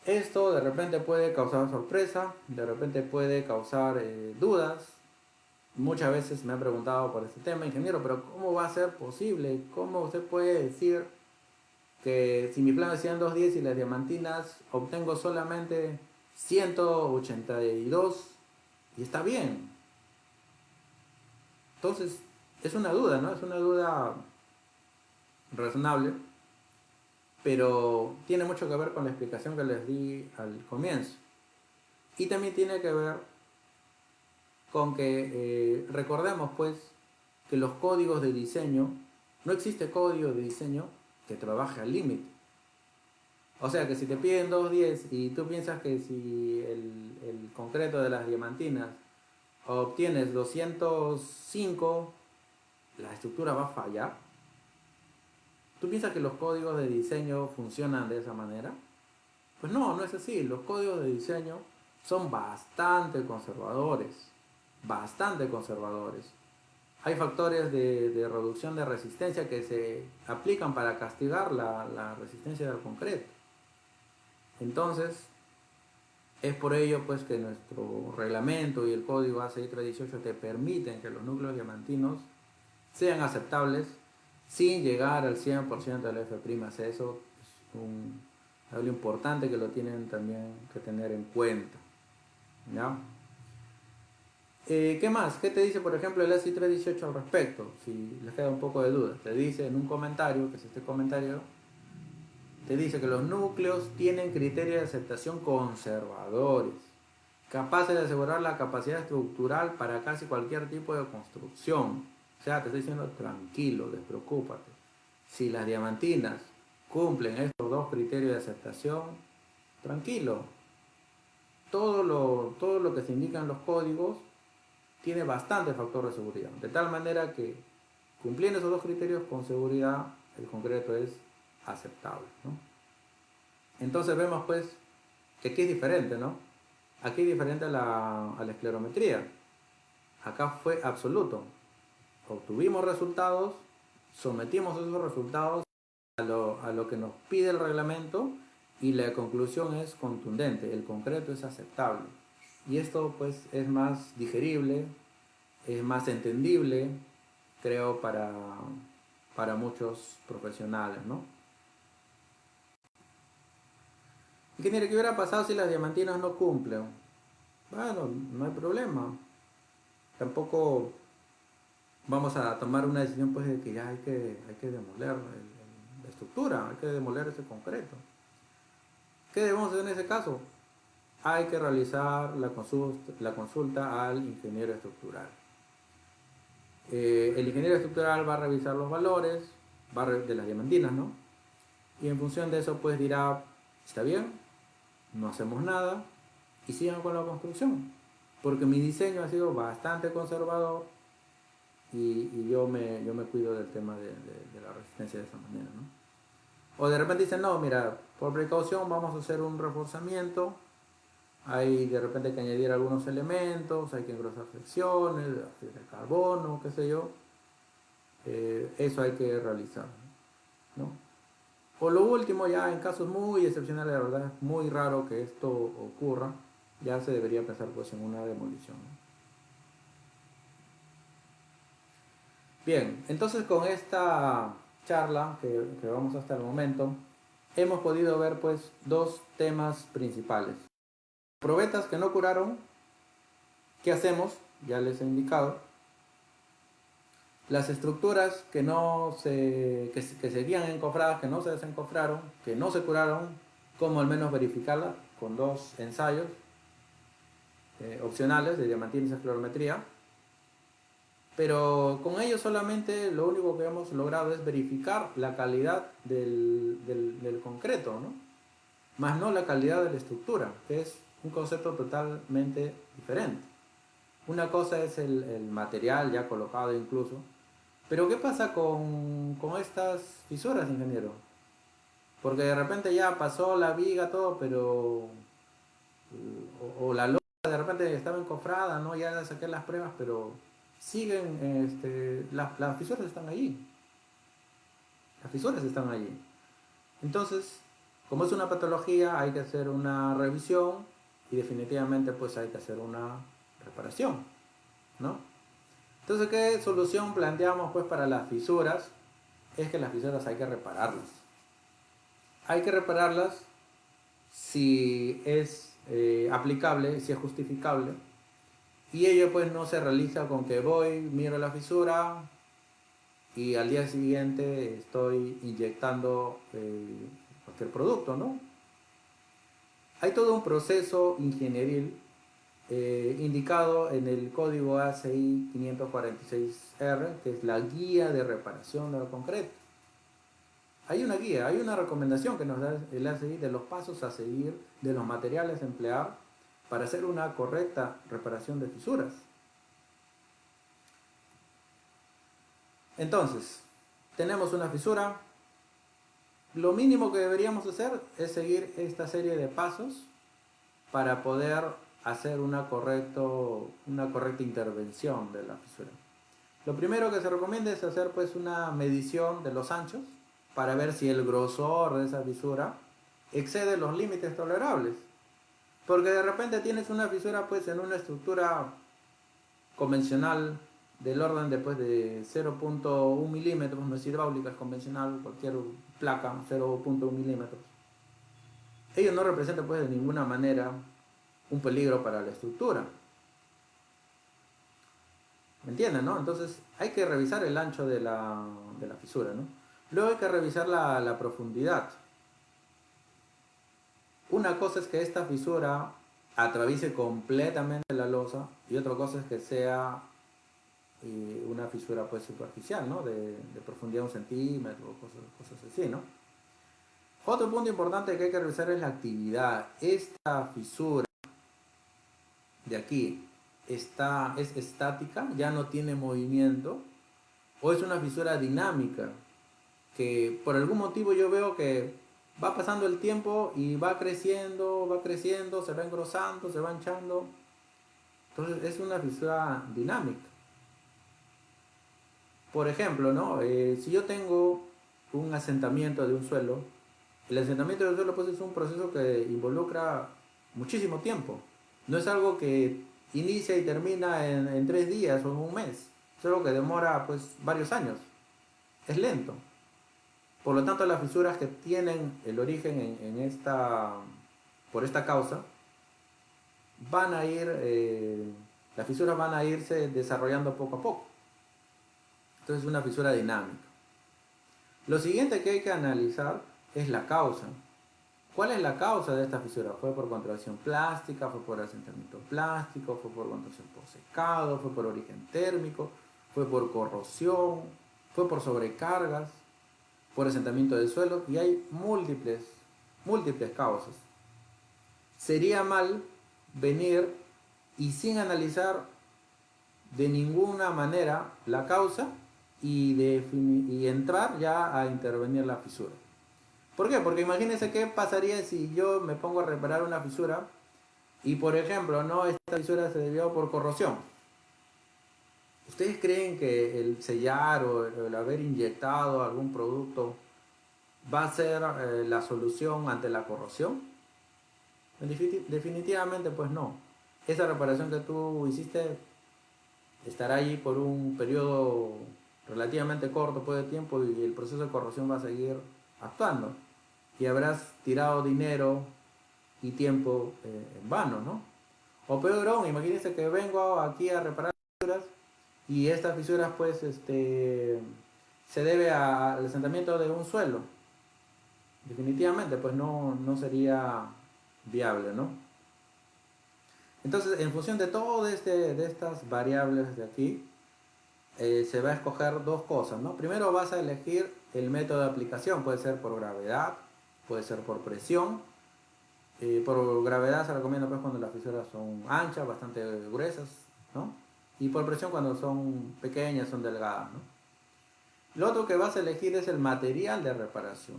Speaker 1: Esto de repente puede causar sorpresa, de repente puede causar dudas. Muchas veces me han preguntado por este tema, ingeniero, pero ¿cómo va a ser posible? ¿Cómo usted puede decir que si mi plan decía 210 y las diamantinas obtengo solamente 182 y está bien? Entonces, es una duda, ¿no? Es una duda razonable, pero tiene mucho que ver con la explicación que les di al comienzo. Y también tiene que ver con que recordemos pues que los códigos de diseño, no existe código de diseño que trabaje al límite. O sea que si te piden 210 y tú piensas que si el concreto de las diamantinas obtienes 205, la estructura va a fallar. ¿Tú piensas que los códigos de diseño funcionan de esa manera? Pues no, no es así. Los códigos de diseño son bastante conservadores. Bastante conservadores. Hay factores de reducción de resistencia que se aplican para castigar la resistencia del concreto. Entonces, es por ello pues que nuestro reglamento y el código A6318 te permiten que los núcleos diamantinos sean aceptables sin llegar al 100% del F'C. Eso es algo importante que lo tienen también que tener en cuenta, ¿ya? ¿Qué más? ¿Qué te dice por ejemplo el ASI318 al respecto? Si les queda un poco de duda, te dice en un comentario, que es este comentario, te dice que los núcleos tienen criterios de aceptación conservadores, capaces de asegurar la capacidad estructural para casi cualquier tipo de construcción. O sea, te estoy diciendo tranquilo, despreocúpate. Si las diamantinas cumplen estos dos criterios de aceptación, tranquilo. Todo lo que se indica en los códigos tiene bastante factor de seguridad. De tal manera que cumpliendo esos dos criterios con seguridad, el concreto es aceptable, ¿no? Entonces vemos pues que aquí es diferente, ¿no? Aquí es diferente a la esclerometría. Acá fue absoluto. Obtuvimos resultados, sometimos esos resultados a lo que nos pide el reglamento y la conclusión es contundente, el concreto es aceptable. Y esto pues es más digerible, es más entendible, creo, para muchos profesionales, ¿no? Ingeniero, ¿qué hubiera pasado si las diamantinas no cumplen? Bueno, no hay problema. Tampoco vamos a tomar una decisión pues de que ya hay que demoler la estructura, hay que demoler ese concreto. ¿Qué debemos hacer en ese caso? Hay que realizar la consulta al ingeniero estructural. El ingeniero estructural va a revisar los valores de las diamantinas, ¿no? Y en función de eso pues dirá, está bien, no hacemos nada y sigan con la construcción. Porque mi diseño ha sido bastante conservador y yo me cuido del tema de la resistencia de esa manera, ¿no? O de repente dicen, no, mira, por precaución vamos a hacer un reforzamiento, hay de repente que añadir algunos elementos, hay que engrosar secciones, de carbono, qué sé yo, eso hay que realizar, ¿no? O lo último, ya en casos muy excepcionales, la verdad es muy raro que esto ocurra, ya se debería pensar pues en una demolición, ¿no? Bien, entonces con esta charla que vamos hasta el momento, hemos podido ver pues dos temas principales. Probetas que no curaron, ¿qué hacemos? Ya les he indicado. Las estructuras que seguían encofradas, que no se desencofraron, que no se curaron, cómo al menos verificarlas con dos ensayos opcionales de diamantina y esclerometría. Pero con ellos solamente lo único que hemos logrado es verificar la calidad del concreto, ¿no? Más no la calidad de la estructura, que es un concepto totalmente diferente. Una cosa es el material ya colocado incluso, pero ¿qué pasa con estas fisuras, ingeniero? Porque de repente ya pasó la viga, todo, pero... o la losa de repente estaba encofrada, ¿no? Ya saqué las pruebas, pero siguen, las fisuras están allí. Las fisuras están allí. Entonces, como es una patología, hay que hacer una revisión y definitivamente pues hay que hacer una reparación, ¿no? Entonces, ¿qué solución planteamos pues para las fisuras? Es que las fisuras hay que repararlas. Hay que repararlas si es aplicable, si es justificable. Y ello pues no se realiza con que voy, miro la fisura y al día siguiente estoy inyectando cualquier producto, ¿no? Hay todo un proceso ingenieril indicado en el código ACI 546R, que es la guía de reparación del concreto. Hay una guía, hay una recomendación que nos da el ACI de los pasos a seguir, de los materiales a emplear para hacer una correcta reparación de fisuras. Entonces, tenemos una fisura. Lo mínimo que deberíamos hacer es seguir esta serie de pasos para poder hacer una correcta intervención de la fisura. Lo primero que se recomienda es hacer pues una medición de los anchos para ver si el grosor de esa fisura excede los límites tolerables. Porque de repente tienes una fisura pues en una estructura convencional del orden después de 0.1 milímetros, no es hidráulica, es convencional, cualquier placa 0.1 milímetros. Ello no representa pues de ninguna manera un peligro para la estructura. ¿Me entienden, no? Entonces hay que revisar el ancho de la fisura, ¿no? Luego hay que revisar la profundidad. Una cosa es que esta fisura atraviese completamente la losa y otra cosa es que sea una fisura pues superficial, ¿no? De profundidad 1 centímetro, cosas así, ¿no? Otro punto importante que hay que revisar es la actividad. Esta fisura de aquí es estática, ya no tiene movimiento, o es una fisura dinámica, que por algún motivo yo veo que va pasando el tiempo y va creciendo, se va engrosando, se va hinchando. Entonces es una fisura dinámica. Por ejemplo, ¿no? Si yo tengo un asentamiento de un suelo, el asentamiento del suelo pues es un proceso que involucra muchísimo tiempo. No es algo que inicia y termina en 3 días o en un mes. Es algo que demora pues varios años. Es lento. Por lo tanto, las fisuras que tienen el origen por esta causa, van a ir, las fisuras van a irse desarrollando poco a poco. Entonces es una fisura dinámica. Lo siguiente que hay que analizar es la causa. ¿Cuál es la causa de esta fisura? ¿Fue por contracción plástica? ¿Fue por asentamiento plástico? ¿Fue por contracción por secado? ¿Fue por origen térmico? ¿Fue por corrosión? ¿Fue por sobrecargas? ¿Por asentamiento del suelo? Y hay múltiples causas. Sería mal venir y sin analizar de ninguna manera la causa y entrar ya a intervenir la fisura. ¿Por qué? Porque imagínense qué pasaría si yo me pongo a reparar una fisura y, por ejemplo, no, esta fisura se debió por corrosión. ¿Ustedes creen que el sellar o el haber inyectado algún producto va a ser la solución ante la corrosión? Definitivamente pues no. Esa reparación que tú hiciste estará allí por un periodo relativamente corto pues, de tiempo y el proceso de corrosión va a seguir actuando y habrás tirado dinero y tiempo en vano, ¿no? O peor aún, imagínense que vengo aquí a reparar fisuras y estas fisuras pues se debe al asentamiento de un suelo. Definitivamente pues no sería viable, ¿no? Entonces, en función de todo de estas variables de aquí, se va a escoger dos cosas, ¿no? Primero vas a elegir el método de aplicación, puede ser por gravedad, puede ser por presión. Por gravedad se recomienda pues cuando las fisuras son anchas, bastante gruesas, ¿no? Y por presión cuando son pequeñas, son delgadas, ¿no? Lo otro que vas a elegir es el material de reparación.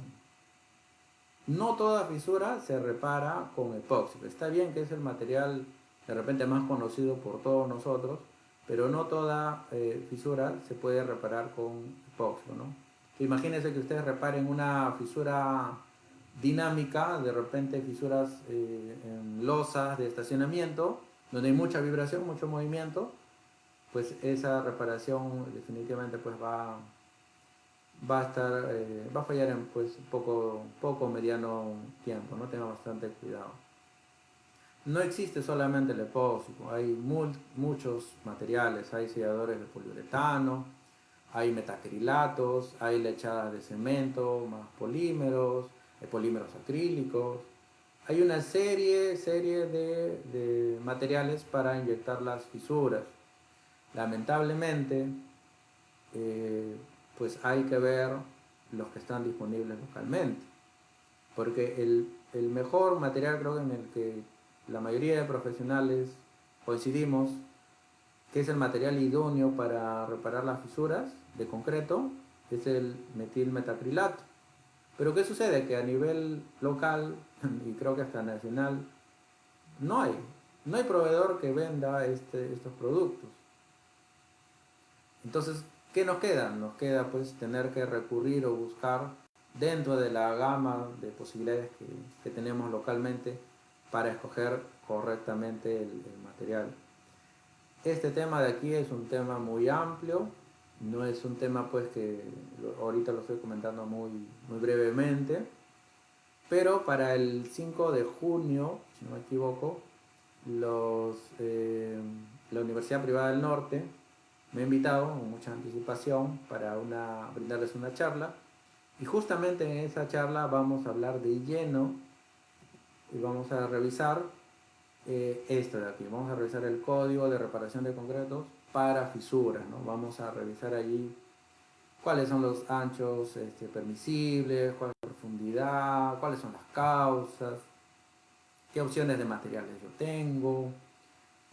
Speaker 1: No toda fisura se repara con epoxi. Está bien que es el material de repente más conocido por todos nosotros, pero no toda fisura se puede reparar con epoxi, ¿no? Imagínense que ustedes reparen una fisura dinámica, de repente fisuras en losas de estacionamiento, donde hay mucha vibración, mucho movimiento, pues esa reparación definitivamente pues va a estar, va a fallar en pues poco mediano tiempo, ¿no? Tenga bastante cuidado. No existe solamente el epoxi, hay muchos materiales, hay selladores de poliuretano, hay metacrilatos, hay lechadas de cemento, más polímeros, hay polímeros acrílicos. Hay una serie de materiales para inyectar las fisuras. Lamentablemente, pues hay que ver los que están disponibles localmente. Porque el mejor material creo que en el que la mayoría de profesionales coincidimos que es el material idóneo para reparar las fisuras de concreto, es el metilmetacrilato. Pero ¿qué sucede? Que a nivel local y creo que hasta nacional no hay, no hay proveedor que venda estos productos. Entonces, ¿qué nos queda? Nos queda pues tener que recurrir o buscar dentro de la gama de posibilidades que tenemos localmente para escoger correctamente el material. Este tema de aquí es un tema muy amplio, no es un tema pues que ahorita lo estoy comentando muy brevemente, pero para el 5 de junio, si no me equivoco, la Universidad Privada del Norte me ha invitado con mucha anticipación para brindarles una charla y justamente en esa charla vamos a hablar de lleno y vamos a revisar esto de aquí. Vamos a revisar el código de reparación de concretos para fisuras, ¿no? Vamos a revisar allí cuáles son los anchos permisibles, cuál es la profundidad, cuáles son las causas, qué opciones de materiales yo tengo,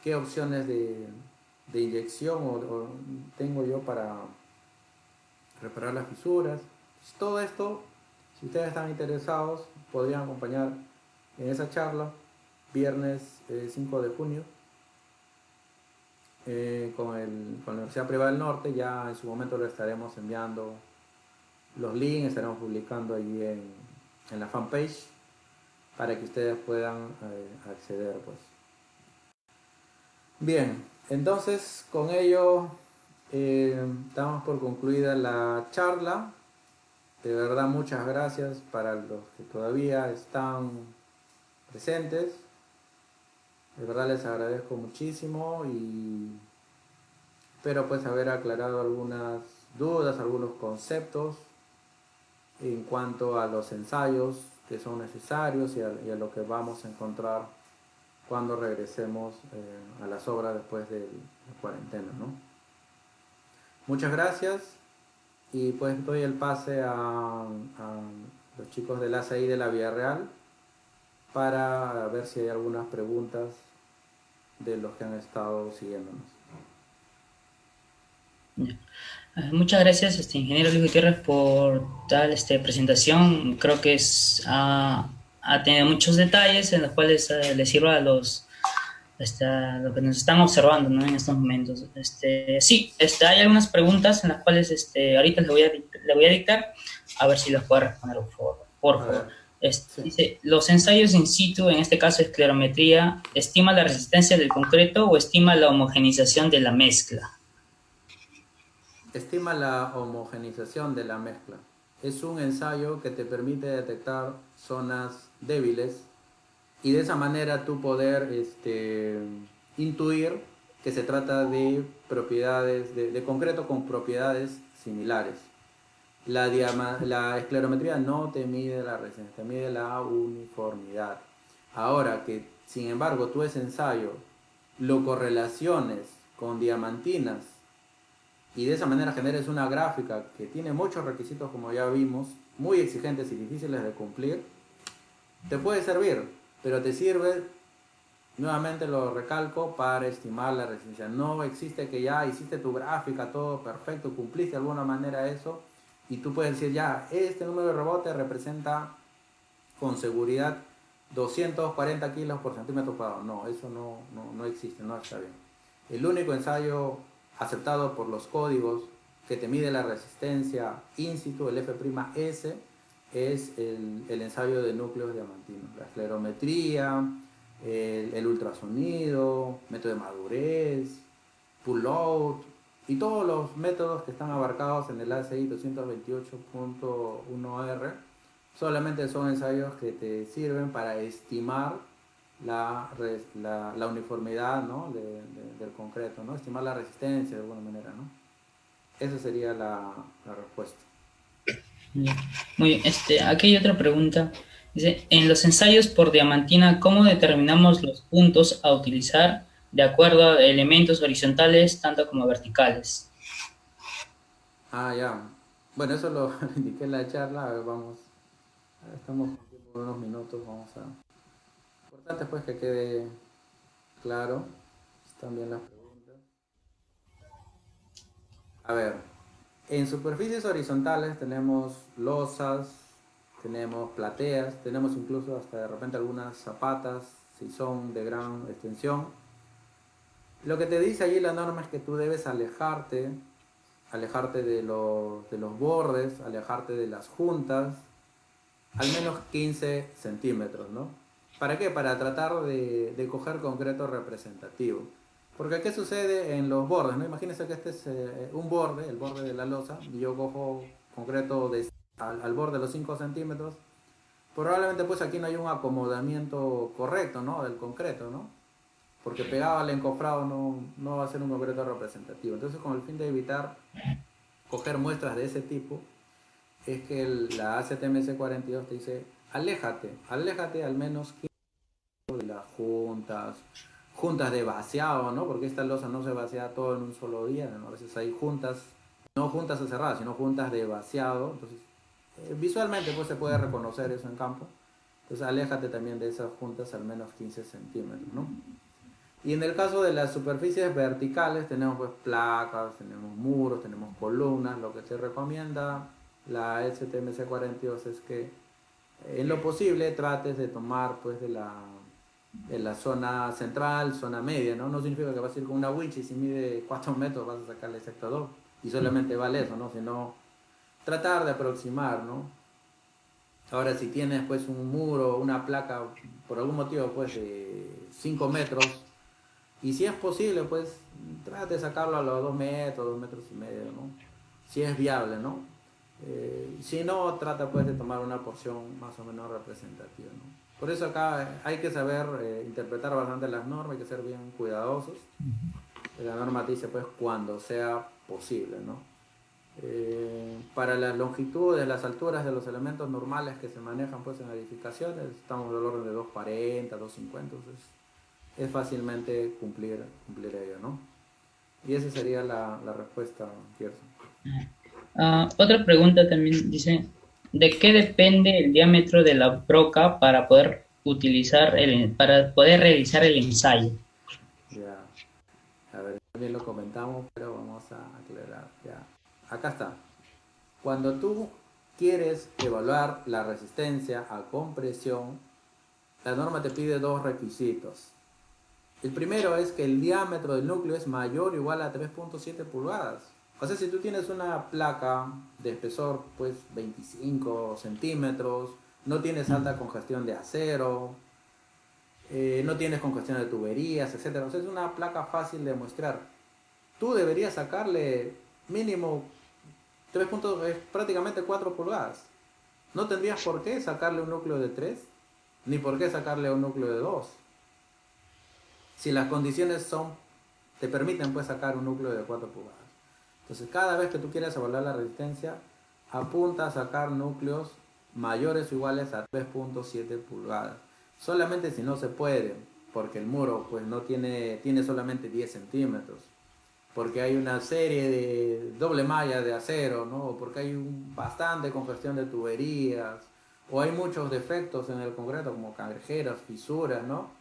Speaker 1: qué opciones de inyección o tengo yo para reparar las fisuras. Pues todo esto, si ustedes están interesados, podrían acompañar en esa charla viernes 5 de junio con la Universidad Privada del Norte. Ya en su momento le estaremos enviando los links, estaremos publicando allí en la fanpage para que ustedes puedan acceder pues. Bien, entonces con ello damos por concluida la charla. De verdad muchas gracias para los que todavía están presentes. De verdad les agradezco muchísimo y espero pues haber aclarado algunas dudas, algunos conceptos en cuanto a los ensayos que son necesarios y a lo que vamos a encontrar cuando regresemos a las obras después de la cuarentena, ¿no? Muchas gracias y pues doy el pase a los chicos del ACI de la Villarreal para ver si hay algunas preguntas de los que han estado siguiéndonos.
Speaker 2: Muchas gracias, ingeniero Luis Gutiérrez, por tal presentación. Creo que ha tenido muchos detalles en los cuales les sirva a los que nos están observando, ¿no? En estos momentos. Sí, hay algunas preguntas en las cuales ahorita le voy a dictar, a ver si las puede responder, por
Speaker 1: A
Speaker 2: favor.
Speaker 1: ver, sí.
Speaker 2: Dice, los ensayos in situ, en este caso esclerometría, ¿estima la resistencia del concreto o estima la homogenización de la mezcla?
Speaker 1: Estima la homogenización de la mezcla. Es un ensayo que te permite detectar zonas débiles y de esa manera tú poder intuir que se trata de propiedades, de concreto con propiedades similares. La esclerometría no te mide la resistencia, te mide la uniformidad. Ahora que, sin embargo, tú ese ensayo lo correlaciones con diamantinas y de esa manera generes una gráfica que tiene muchos requisitos, como ya vimos, muy exigentes y difíciles de cumplir, te puede servir, pero te sirve, nuevamente lo recalco, para estimar la resistencia. No existe que ya hiciste tu gráfica, todo perfecto, cumpliste de alguna manera eso, y tú puedes decir ya, este número de rebote representa con seguridad 240 kilos por centímetro cuadrado. No, eso no existe, no está bien. El único ensayo aceptado por los códigos que te mide la resistencia in situ, el F'S, es el ensayo de núcleos diamantinos. La esclerometría, el ultrasonido, método de madurez, pull-out y todos los métodos que están abarcados en el ACI 228.1R solamente son ensayos que te sirven para estimar la uniformidad, ¿no? del concreto, ¿no? Estimar la resistencia de alguna manera, ¿no? Esa sería la respuesta.
Speaker 2: Muy bien, aquí hay otra pregunta. Dice, en los ensayos por diamantina, ¿cómo determinamos los puntos a utilizar de acuerdo a elementos horizontales tanto como verticales?
Speaker 1: Ah, ya. Bueno, eso lo indiqué en la charla. A ver, vamos. Estamos por unos minutos. Vamos a. Importante pues que quede claro. Están bien las preguntas. A ver, en superficies horizontales tenemos losas, tenemos plateas, tenemos incluso hasta de repente algunas zapatas, si son de gran extensión. Lo que te dice allí la norma es que tú debes alejarte de los bordes, alejarte de las juntas, al menos 15 centímetros, ¿no? ¿Para qué? Para tratar de coger concreto representativo. Porque ¿qué sucede en los bordes? ¿No? Imagínense que este es un borde, el borde de la losa, y yo cojo concreto al borde de los 5 centímetros. Probablemente pues aquí no hay un acomodamiento correcto, ¿no? Del concreto, ¿no? Porque pegado al encofrado no va a ser un concreto representativo. Entonces, con el fin de evitar coger muestras de ese tipo, es que la ACTMC 42 te dice, aléjate al menos de las juntas de vaciado, ¿no? Porque esta losa no se vacía todo en un solo día, ¿no? A veces hay juntas, no juntas cerradas, sino juntas de vaciado. Entonces, visualmente pues se puede reconocer eso en campo. Entonces, aléjate también de esas juntas al menos 15 centímetros, ¿no? Y en el caso de las superficies verticales tenemos pues placas, tenemos muros, tenemos columnas. Lo que se recomienda la STMC 42 es que en lo posible trates de tomar pues de la zona central, zona media, ¿no? No significa que vas a ir con una winch y si mide 4 metros vas a sacarle sector y solamente vale eso, ¿no? Sino tratar de aproximar, ¿no? Ahora si tienes pues un muro, una placa, por algún motivo pues de 5 metros, y si es posible, pues trate de sacarlo a los 2 metros y medio, ¿no? Si es viable, ¿no? Si no, trata pues de tomar una porción más o menos representativa, ¿no? Por eso acá hay que saber interpretar bastante las normas, hay que ser bien cuidadosos. La norma te dice pues cuando sea posible, ¿no? Para las longitudes, las alturas de los elementos normales que se manejan pues en edificaciones, estamos del orden de 240, 250, entonces es fácilmente cumplir ello, ¿no? Y esa sería la respuesta, Gerson.
Speaker 2: Otra pregunta también dice, ¿de qué depende el diámetro de la broca para poder para poder realizar el ensayo?
Speaker 1: Ya, a ver, también lo comentamos, pero vamos a aclarar. Ya, acá está. Cuando tú quieres evaluar la resistencia a compresión, la norma te pide dos requisitos. El primero es que el diámetro del núcleo es mayor o igual a 3.7 pulgadas. O sea, si tú tienes una placa de espesor, pues 25 centímetros, no tienes alta congestión de acero, no tienes congestión de tuberías, etcétera. O sea, es una placa fácil de muestrear. Tú deberías sacarle mínimo 3 puntos, es prácticamente 4 pulgadas. No tendrías por qué sacarle un núcleo de 3, ni por qué sacarle un núcleo de 2. Si las condiciones te permiten pues sacar un núcleo de 4 pulgadas. Entonces cada vez que tú quieres evaluar la resistencia, apunta a sacar núcleos mayores o iguales a 3.7 pulgadas. Solamente si no se puede, porque el muro pues no tiene solamente 10 centímetros, porque hay una serie de doble malla de acero, ¿no? O porque hay bastante congestión de tuberías, o hay muchos defectos en el concreto como cangrejeras, fisuras, ¿no?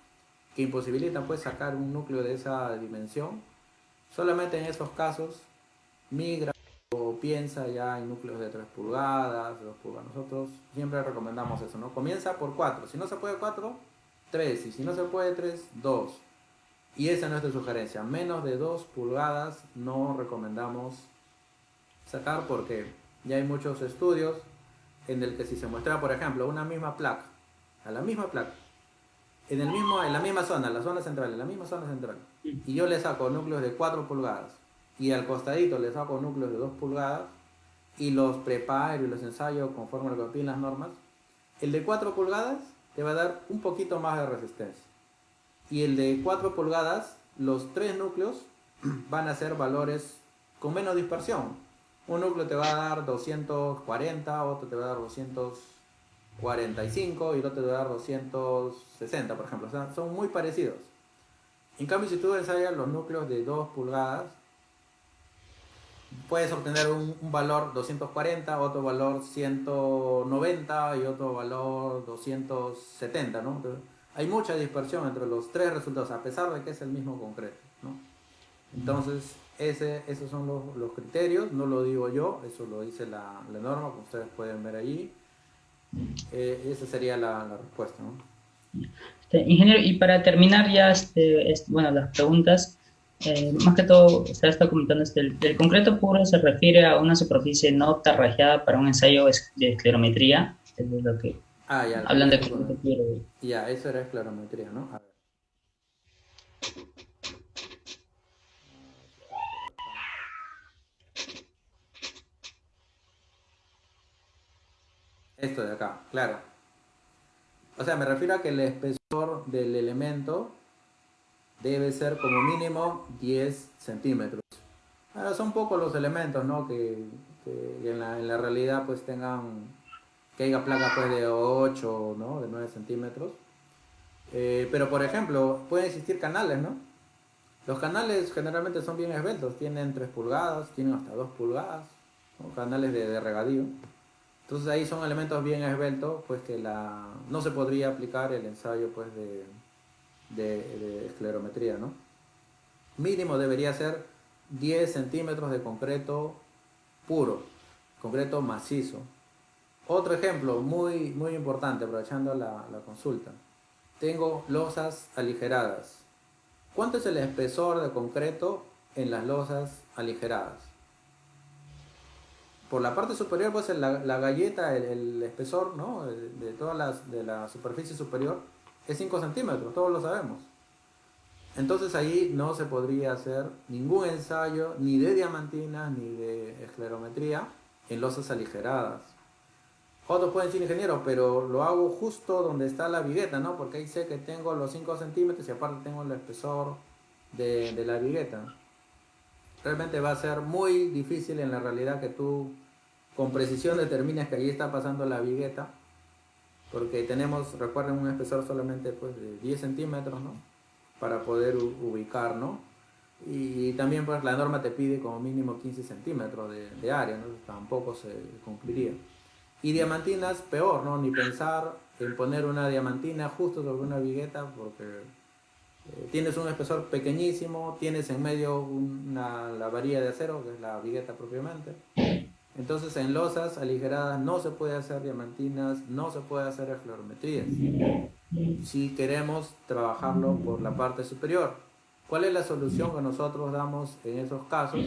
Speaker 1: Que imposibilitan pues sacar un núcleo de esa dimensión. Solamente en esos casos migra o piensa ya en núcleos de 3 pulgadas, 2 pulgadas. Nosotros siempre recomendamos eso, ¿no? Comienza por 4. Si no se puede 4, 3. Y si no se puede 3, 2. Y esa es nuestra sugerencia. Menos de 2 pulgadas no recomendamos sacar porque ya hay muchos estudios en el que si se muestra, por ejemplo, una misma placa, a la misma placa, en la misma zona, la zona central, en la misma zona central, y yo le saco núcleos de 4 pulgadas y al costadito le saco núcleos de 2 pulgadas y los preparo y los ensayo conforme a lo que piden las normas, el de 4 pulgadas te va a dar un poquito más de resistencia. Y el de 4 pulgadas, los tres núcleos van a ser valores con menos dispersión. Un núcleo te va a dar 240, otro te va a dar 245 y el otro te va a dar 260, por ejemplo. O sea, son muy parecidos. En cambio, si tú ensayas los núcleos de 2 pulgadas, puedes obtener un valor 240, otro valor 190 y otro valor 270, ¿no? Entonces, hay mucha dispersión entre los tres resultados, a pesar de que es el mismo concreto, ¿no? Entonces, esos son los criterios, no lo digo yo, eso lo dice la norma, como ustedes pueden ver allí. Esa sería la respuesta, ¿no?
Speaker 2: Ingeniero, y para terminar ya, bueno, las preguntas, más que todo, usted está comentando, el concreto puro se refiere a una superficie no tarrajeada para un ensayo de esclerometría, es de lo que
Speaker 1: Ya, el
Speaker 2: hablan de
Speaker 1: concreto
Speaker 2: concreto
Speaker 1: con...
Speaker 2: puro.
Speaker 1: Ya, eso era esclerometría, ¿no? A ver. Esto de acá, claro. O sea, me refiero a que el espesor del elemento debe ser como mínimo 10 centímetros. Ahora, son pocos los elementos, ¿no? Que en la realidad pues que haya placas pues de 8, ¿no? De 9 centímetros. Pero por ejemplo, pueden existir canales, ¿no? Los canales generalmente son bien esbeltos, tienen 3 pulgadas, tienen hasta 2 pulgadas, ¿no? Canales de regadío. Entonces ahí son elementos bien esbeltos, pues que no se podría aplicar el ensayo pues de esclerometría, ¿no? Mínimo debería ser 10 centímetros de concreto puro, concreto macizo. Otro ejemplo muy, muy importante, aprovechando la consulta. Tengo losas aligeradas. ¿Cuánto es el espesor de concreto en las losas aligeradas? Por la parte superior, pues la galleta, el espesor, ¿no? De la superficie superior es 5 centímetros, todos lo sabemos. Entonces ahí no se podría hacer ningún ensayo ni de diamantina ni de esclerometría en losas aligeradas. Otros pueden decir ingeniero, pero lo hago justo donde está la vigueta, ¿no? Porque ahí sé que tengo los 5 centímetros y aparte tengo el espesor de la vigueta. Realmente va a ser muy difícil en la realidad que tú con precisión determines que ahí está pasando la vigueta, porque tenemos, recuerden, un espesor solamente pues, de 10 centímetros, ¿no? Para poder ubicar, ¿no? Y también pues la norma te pide como mínimo 15 centímetros de área, ¿no? Tampoco se cumpliría. Y diamantinas, peor, ¿no? Ni pensar en poner una diamantina justo sobre una vigueta porque tienes un espesor pequeñísimo, tienes en medio la varilla de acero, que es la vigueta propiamente. Entonces en losas aligeradas no se puede hacer diamantinas, no se puede hacer esclerometrías si queremos trabajarlo por la parte superior. ¿Cuál es la solución que nosotros damos en esos casos?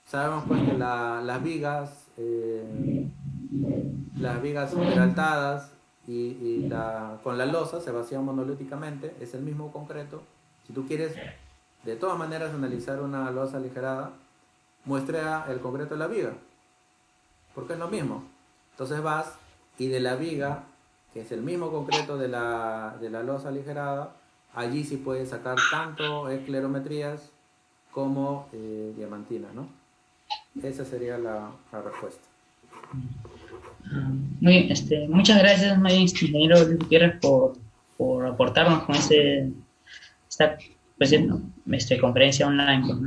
Speaker 1: Sabemos pues que las vigas peraltadas con la losa se vacían monolíticamente, es el mismo concreto. Si tú quieres de todas maneras analizar una losa aligerada, muestra el concreto de la viga, porque es lo mismo. Entonces vas y de la viga, que es el mismo concreto de la losa aligerada, allí sí puedes sacar tanto esclerometrías como diamantina, ¿no? Esa sería la respuesta.
Speaker 2: Muy bien, muchas gracias, muy bien, ingeniero Luis Gutiérrez, por aportarnos con esta pues, conferencia online, pues,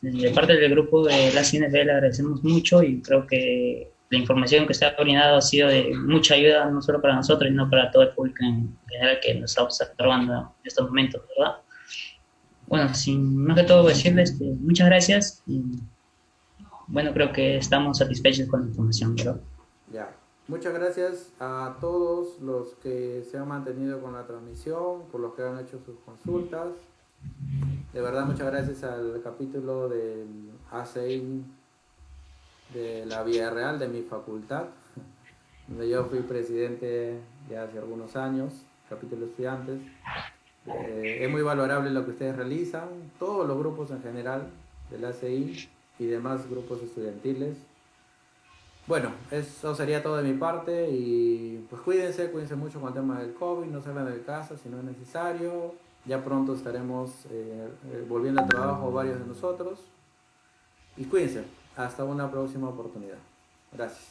Speaker 2: ¿no? De parte del grupo de la CNV le agradecemos mucho y creo que la información que usted ha brindado ha sido de mucha ayuda, no solo para nosotros, sino para todo el público en general que nos está observando en estos momentos, ¿verdad? Bueno, sin más que todo decirle muchas gracias y bueno, creo que estamos satisfechos con la información, ¿verdad?
Speaker 1: Ya. Muchas gracias a todos los que se han mantenido con la transmisión, por los que han hecho sus consultas. De verdad, muchas gracias al capítulo del ACI de la Vía Real de mi facultad, donde yo fui presidente ya hace algunos años, capítulo de estudiantes. Es muy valorable lo que ustedes realizan, todos los grupos en general del ACI y demás grupos estudiantiles. Bueno, eso sería todo de mi parte y pues cuídense mucho con el tema del COVID, no salgan de casa si no es necesario. Ya pronto estaremos volviendo al trabajo varios de nosotros y cuídense. Hasta una próxima oportunidad. Gracias.